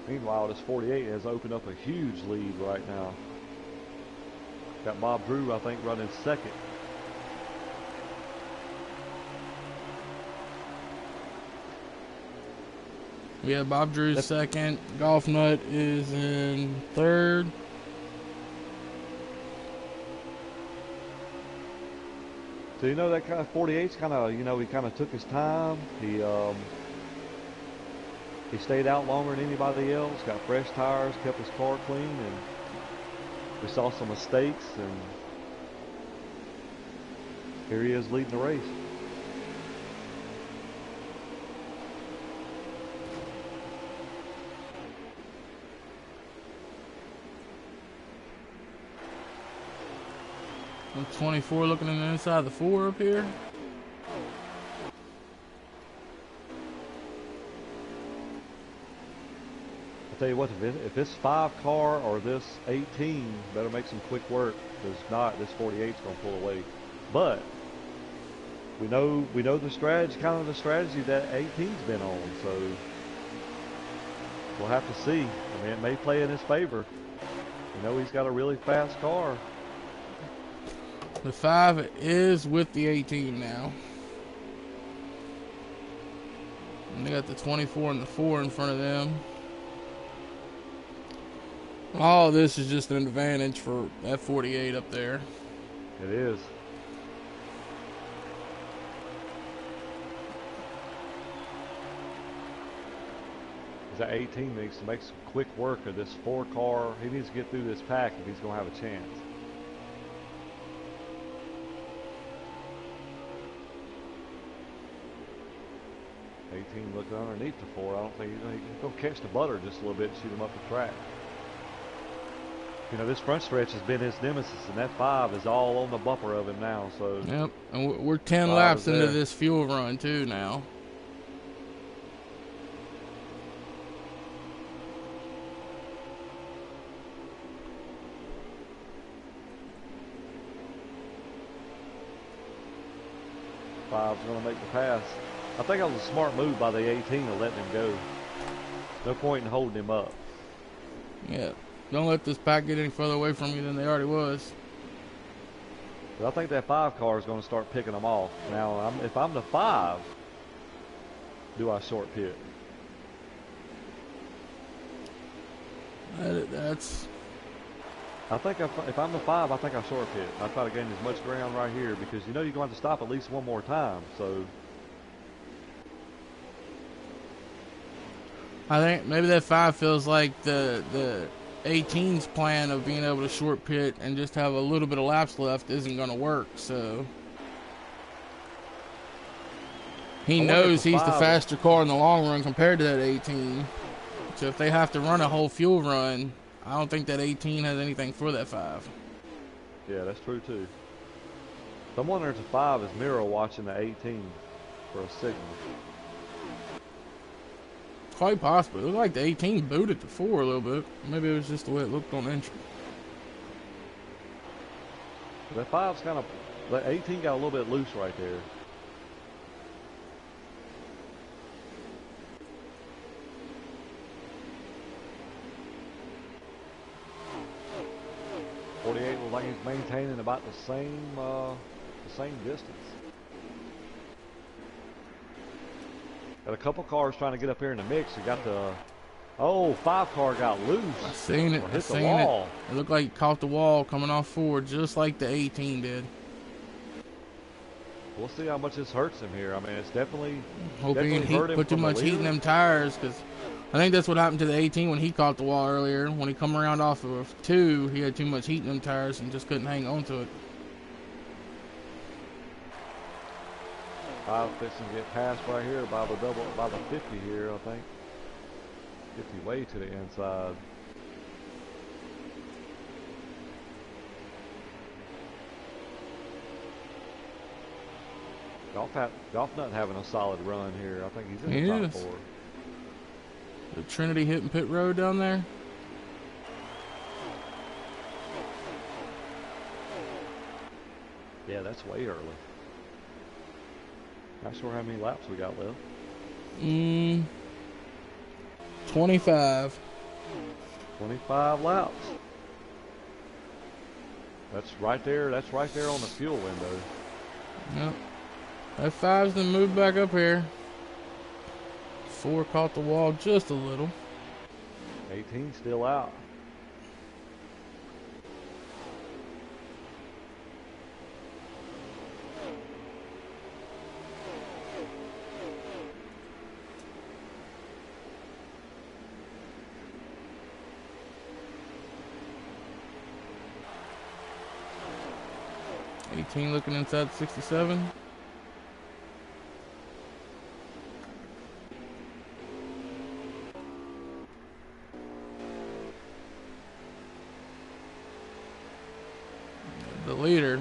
Meanwhile, this 48 has opened up a huge lead right now. Got Bob Drew, I think, running second. Yeah, Bob Drew's second. Golf Nut is in third. So you know that kind of 48's kind of, you know, he kind of took his time. He stayed out longer than anybody else. Got fresh tires, kept his car clean, and we saw some mistakes. And here he is leading the race. I'm 24 looking in the inside of the 4 up here. I'll tell you what, if this 5 car or this 18 better make some quick work, because if not, this 48's going to pull away. But we know the strategy, kind of the strategy that 18's been on, so we'll have to see. I mean, it may play in his favor. You know, he's got a really fast car. The 5 is with the 18 now. And they got the 24 and the 4 in front of them. All this is just an advantage for that 48 up there. It is. That 18 needs to make some quick work of this 4 car. He needs to get through this pack if he's going to have a chance. Looking underneath the 4. I don't think he's going to catch the butter just a little bit and shoot him up the track. You know, this front stretch has been his nemesis, and that 5 is all on the bumper of him now. So yep, and we're 10 laps into this fuel run too now. Five's going to make the pass. I think that was a smart move by the 18 of letting him go. No point in holding him up. Yeah, don't let this pack get any further away from you than they already was. But I think that 5 car is going to start picking them off. Now, if I'm the 5, do I short pit? That's... I think if I'm the 5, I think I short pit. I try to gain as much ground right here because you know you're going to stop at least one more time. So I think maybe that 5 feels like the 18's plan of being able to short pit and just have a little bit of laps left isn't going to work. So he knows he's the faster car in the long run compared to that 18. So if they have to run a whole fuel run, I don't think that 18 has anything for that 5. Yeah, that's true too. So I'm wondering if the 5 is mirror watching the 18 for a signal. Quite possibly. It looked like the 18 booted the 4 a little bit. Maybe it was just the way it looked on entry. That 5's kind of, the 18 got a little bit loose right there. .48 looks like he's maintaining about the same distance. Got a couple cars trying to get up here in the mix. You got the 5 car got loose. I seen it. Hit the wall. It looked like it caught the wall coming off forward, just like the 18 did. We'll see how much this hurts him here. I mean, it's definitely Hope he didn't put too much heat in them tires, because I think that's what happened to the 18 when he caught the wall earlier. When he come around off of 2, he had too much heat in them tires and just couldn't hang on to it. 5 fixing to get passed right here by the 50 here, I think. 50 way to the inside. Golf Nut having a solid run here. I think he's in the top 4. The Trinity hitting pit road down there. Yeah, that's way early. Not sure how many laps we got left. 25. 25 laps. That's right there. That's right there on the fuel window. Yep. F5's then moved back up here. 4 caught the wall just a little. 18 still out. Looking inside 67. The leader,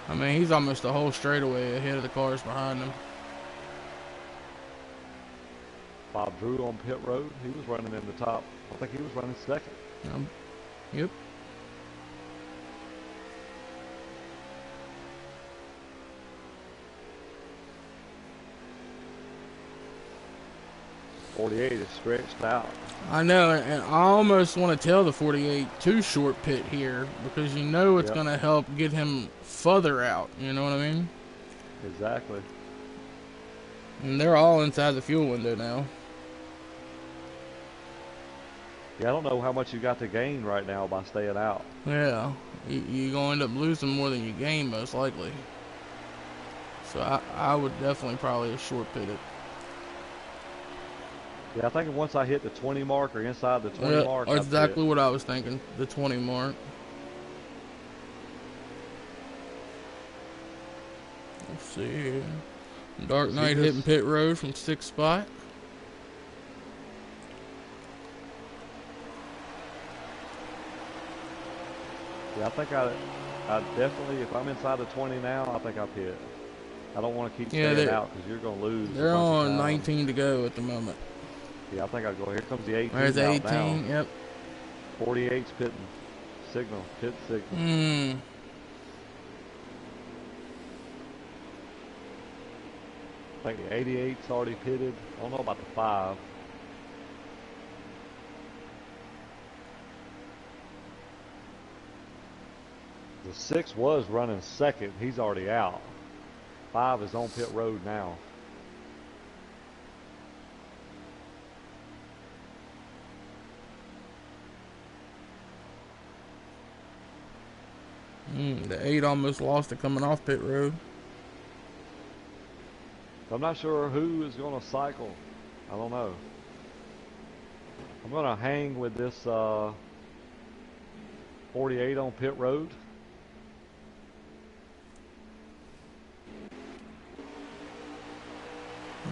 I mean, he's almost a whole straightaway ahead of the cars behind him. Bob Drew on pit road. He was running in the top. I think he was running second. Yep. .48 is stretched out. I know, and I almost want to tell the 48 too short pit here because you know it's going to help get him further out. You know what I mean? Exactly. And they're all inside the fuel window now. Yeah, I don't know how much you got to gain right now by staying out. Yeah, you're going to end up losing more than you gain most likely. So I would definitely probably short pit it. Yeah, I think once I hit the 20 mark or inside the 20 mark. That's exactly what I was thinking, the 20 mark. Let's see here. Dark Knight hitting pit road from 6th spot. Yeah, I think I definitely, if I'm inside the 20 now, I think I pit. I don't want to keep staying out because you're going to lose. They're on 19 to go at the moment. Yeah, I think I'll go. Here comes the 18. There's 18, now. Yep. 48's pitting. Signal, pit signal. I think the 88's already pitted. I don't know about the 5. The 6 was running second. He's already out. 5 is on pit road now. The 8 almost lost it coming off pit road. I'm not sure who is going to cycle. I don't know. I'm going to hang with this 48 on pit road.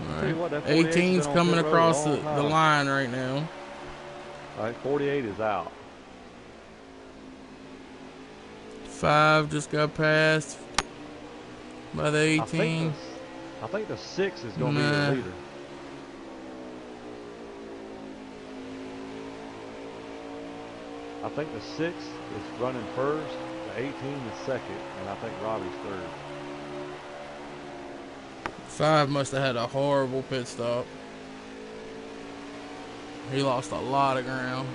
All right. 18's coming across the line right now. All right, 48 is out. 5 just got passed by the 18. I think the 6 is going to be the leader. I think the 6 is running first, the 18 is second, and I think Robbie's third. 5 must have had a horrible pit stop. He lost a lot of ground.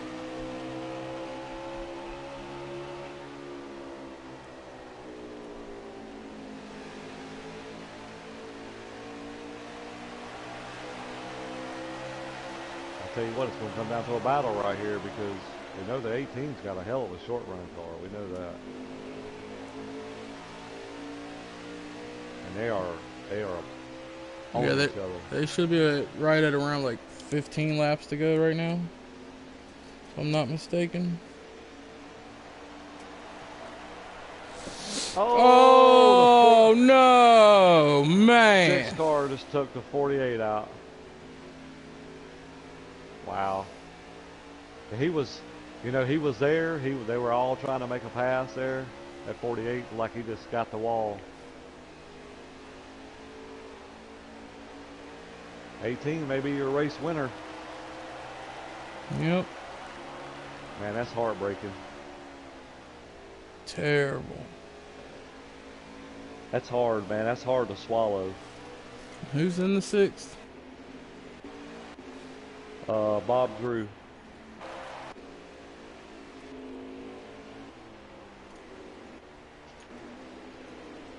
Tell you what, it's going to come down to a battle right here because we know the 18's got a hell of a short run car. We know that. And they are on each other. They should be right at around like 15 laps to go right now, if I'm not mistaken. Oh no, man. 6 car just took the 48 out. Wow. He was, you know, he was there. They were all trying to make a pass there at 48, like he just got the wall. 18 may be your race winner. Yep. Man, that's heartbreaking. Terrible. That's hard, man. That's hard to swallow. Who's in the 6th? Bob Drew.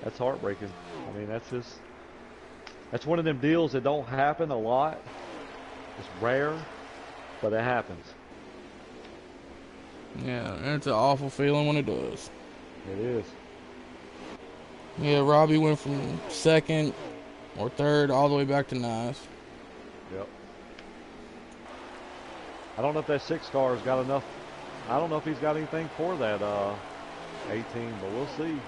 That's heartbreaking. I mean, that's one of them deals that don't happen a lot. It's rare, but it happens. Yeah, it's an awful feeling when it does. It is. Yeah, Robbie went from 2nd or 3rd all the way back to 9th. Yep. I don't know if that 6 car's got enough. I don't know if he's got anything for that 18, but we'll see.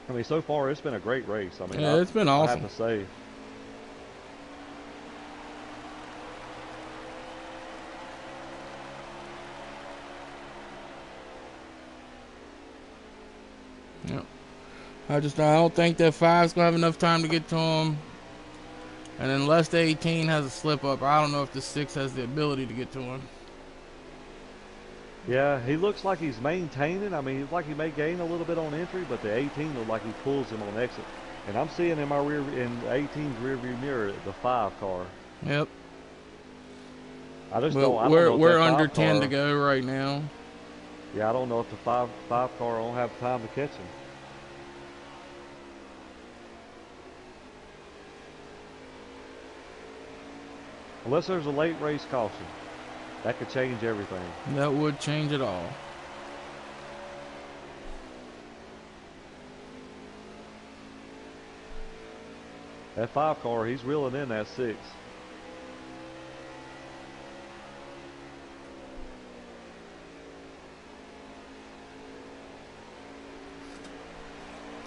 I mean, so far it's been a great race. I mean, yeah, it's been awesome. I have to say. Yep. I don't think that 5's gonna have enough time to get to him. And unless the 18 has a slip up, I don't know if the 6 has the ability to get to him. Yeah, he looks like he's maintaining. I mean, he's like he may gain a little bit on entry, but the 18 looks like he pulls him on exit. And I'm seeing in my in 18's rear view mirror the 5 car. Yep. I just well, don't know. We're under 10 to go right now. Yeah, I don't know if the 5 car won't have time to catch him. Unless there's a late race caution. That could change everything. That would change it all. That 5 car, he's reeling in that 6.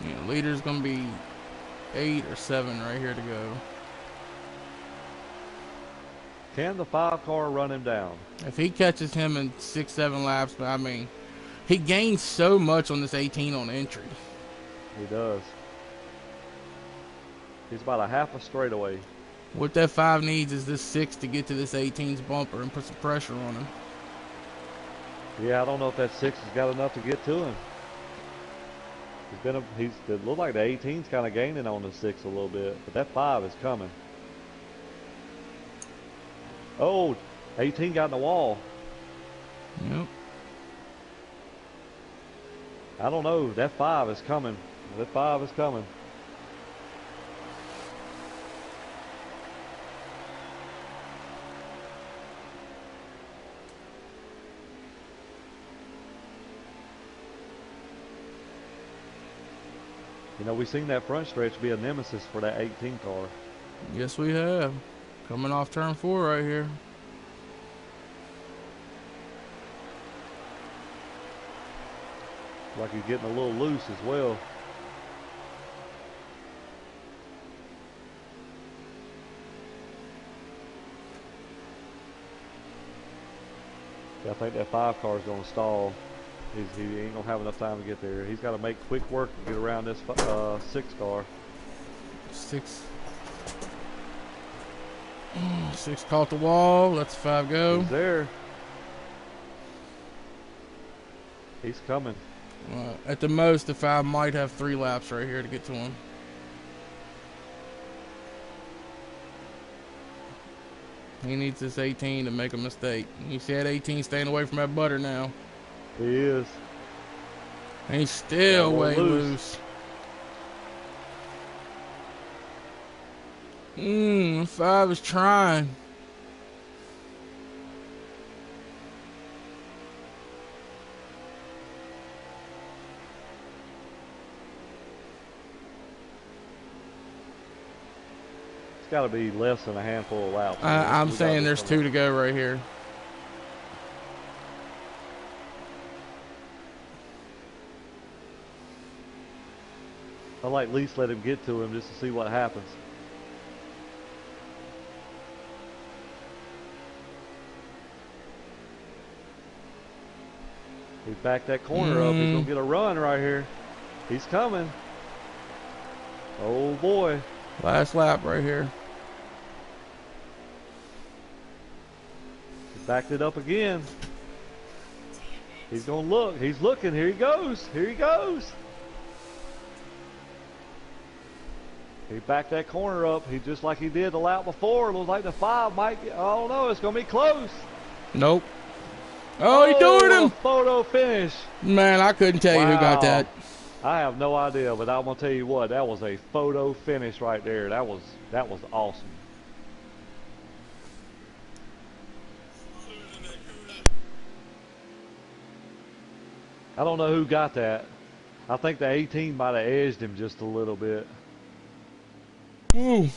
Yeah, leader's gonna be 8 or 7 right here to go. Can the 5 car run him down? If he catches him in 6, 7 laps, I mean, he gains so much on this 18 on entry. He does. He's about a half a straightaway. What that 5 needs is this 6 to get to this 18's bumper and put some pressure on him. Yeah, I don't know if that 6 has got enough to get to him. It looks like the 18's kind of gaining on the 6 a little bit, but that 5 is coming. Oh, 18 got in the wall. Yep. I don't know. That 5 is coming. That 5 is coming. You know, we've seen that front stretch be a nemesis for that 18 car. Yes, we have. Coming off turn 4 right here. Like he's getting a little loose as well. Yeah, I think that 5 car is going to stall. He ain't going to have enough time to get there. He's got to make quick work to get around this 6 car. 6 caught the wall. Let's 5 go. He's there. He's coming. At the most, the 5 might have 3 laps right here to get to him. He needs this 18 to make a mistake. You see that 18 staying away from that butter now. He is. And he's still way loose. 5 is trying. got to be less than a handful of laps. I'm saying there's 2 to go right here. I like at least let him get to him just to see what happens. He backed that corner up. He's going to get a run right here. He's coming. Oh, boy. Last lap right here. He backed it up again. He's going to look. He's looking. Here he goes. Here he goes. He backed that corner up. He just like he did the lap before. It looks like the 5 might get, I don't know. It's going to be close. Nope. Oh, he doing him. Photo finish. Man, I couldn't tell you who got that. I have no idea, but I'm gonna tell you what, that was a photo finish right there. That was awesome. I don't know who got that. I think the 18 might have edged him just a little bit. Ooh.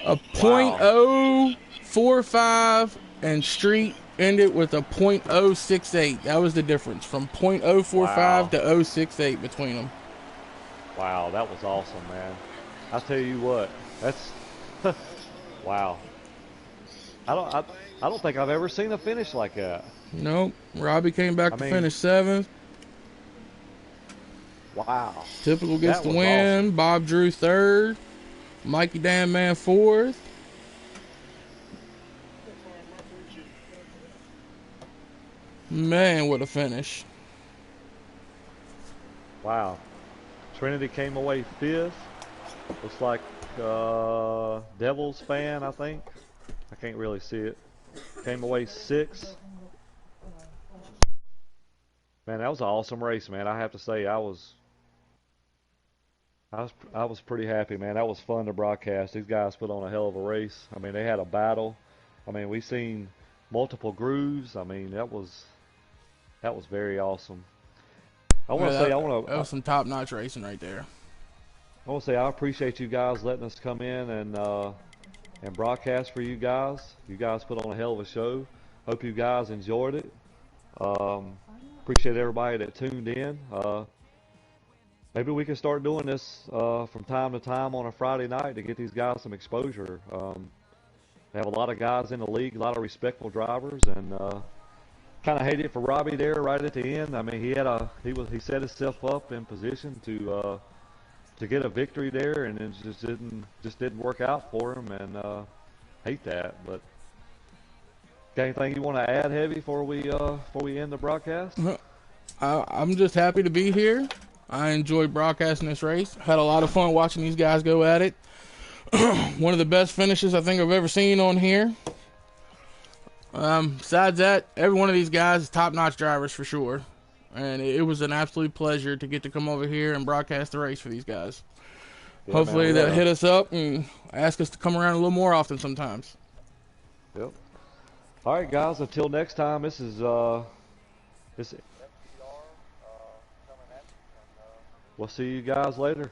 A .045 and Street ended with a .068. That was the difference from .045 to .068 between them. Wow, that was awesome, man. I tell you what, that's wow. I don't think I've ever seen a finish like that. Nope. Robbie came back to finish 7th. Wow. Typical gets the win. Awesome. Bob Drew 3rd. Mikey Damn Man 4th. Man, what a finish. Wow. Trinity came away 5th. Looks like Devils fan, I think. I can't really see it. Came away 6th. Man, that was an awesome race, man. I have to say, I was pretty happy, man. That was fun to broadcast. These guys put on a hell of a race. I mean, they had a battle. I mean, we seen multiple grooves. I mean, that was very awesome. That was some top-notch racing right there. I want to say I appreciate you guys letting us come in and broadcast for you guys. You guys put on a hell of a show. Hope you guys enjoyed it. Appreciate everybody that tuned in. Maybe we can start doing this from time to time on a Friday night to get these guys some exposure. They have a lot of guys in the league, a lot of respectful drivers, and kind of hated it for Robbie there right at the end. I mean, he set himself up in position to get a victory there, and it just didn't work out for him, and hate that. But got anything you want to add, Heavy, before we end the broadcast? I'm just happy to be here. I enjoyed broadcasting this race. Had a lot of fun watching these guys go at it. One of the best finishes I think I've ever seen on here. Besides that, every one of these guys is top-notch drivers for sure. And it was an absolute pleasure to get to come over here and broadcast the race for these guys. Yeah, hopefully they'll hit us up and ask us to come around a little more often sometimes. Yep. All right, guys. Until next time, this is we'll see you guys later.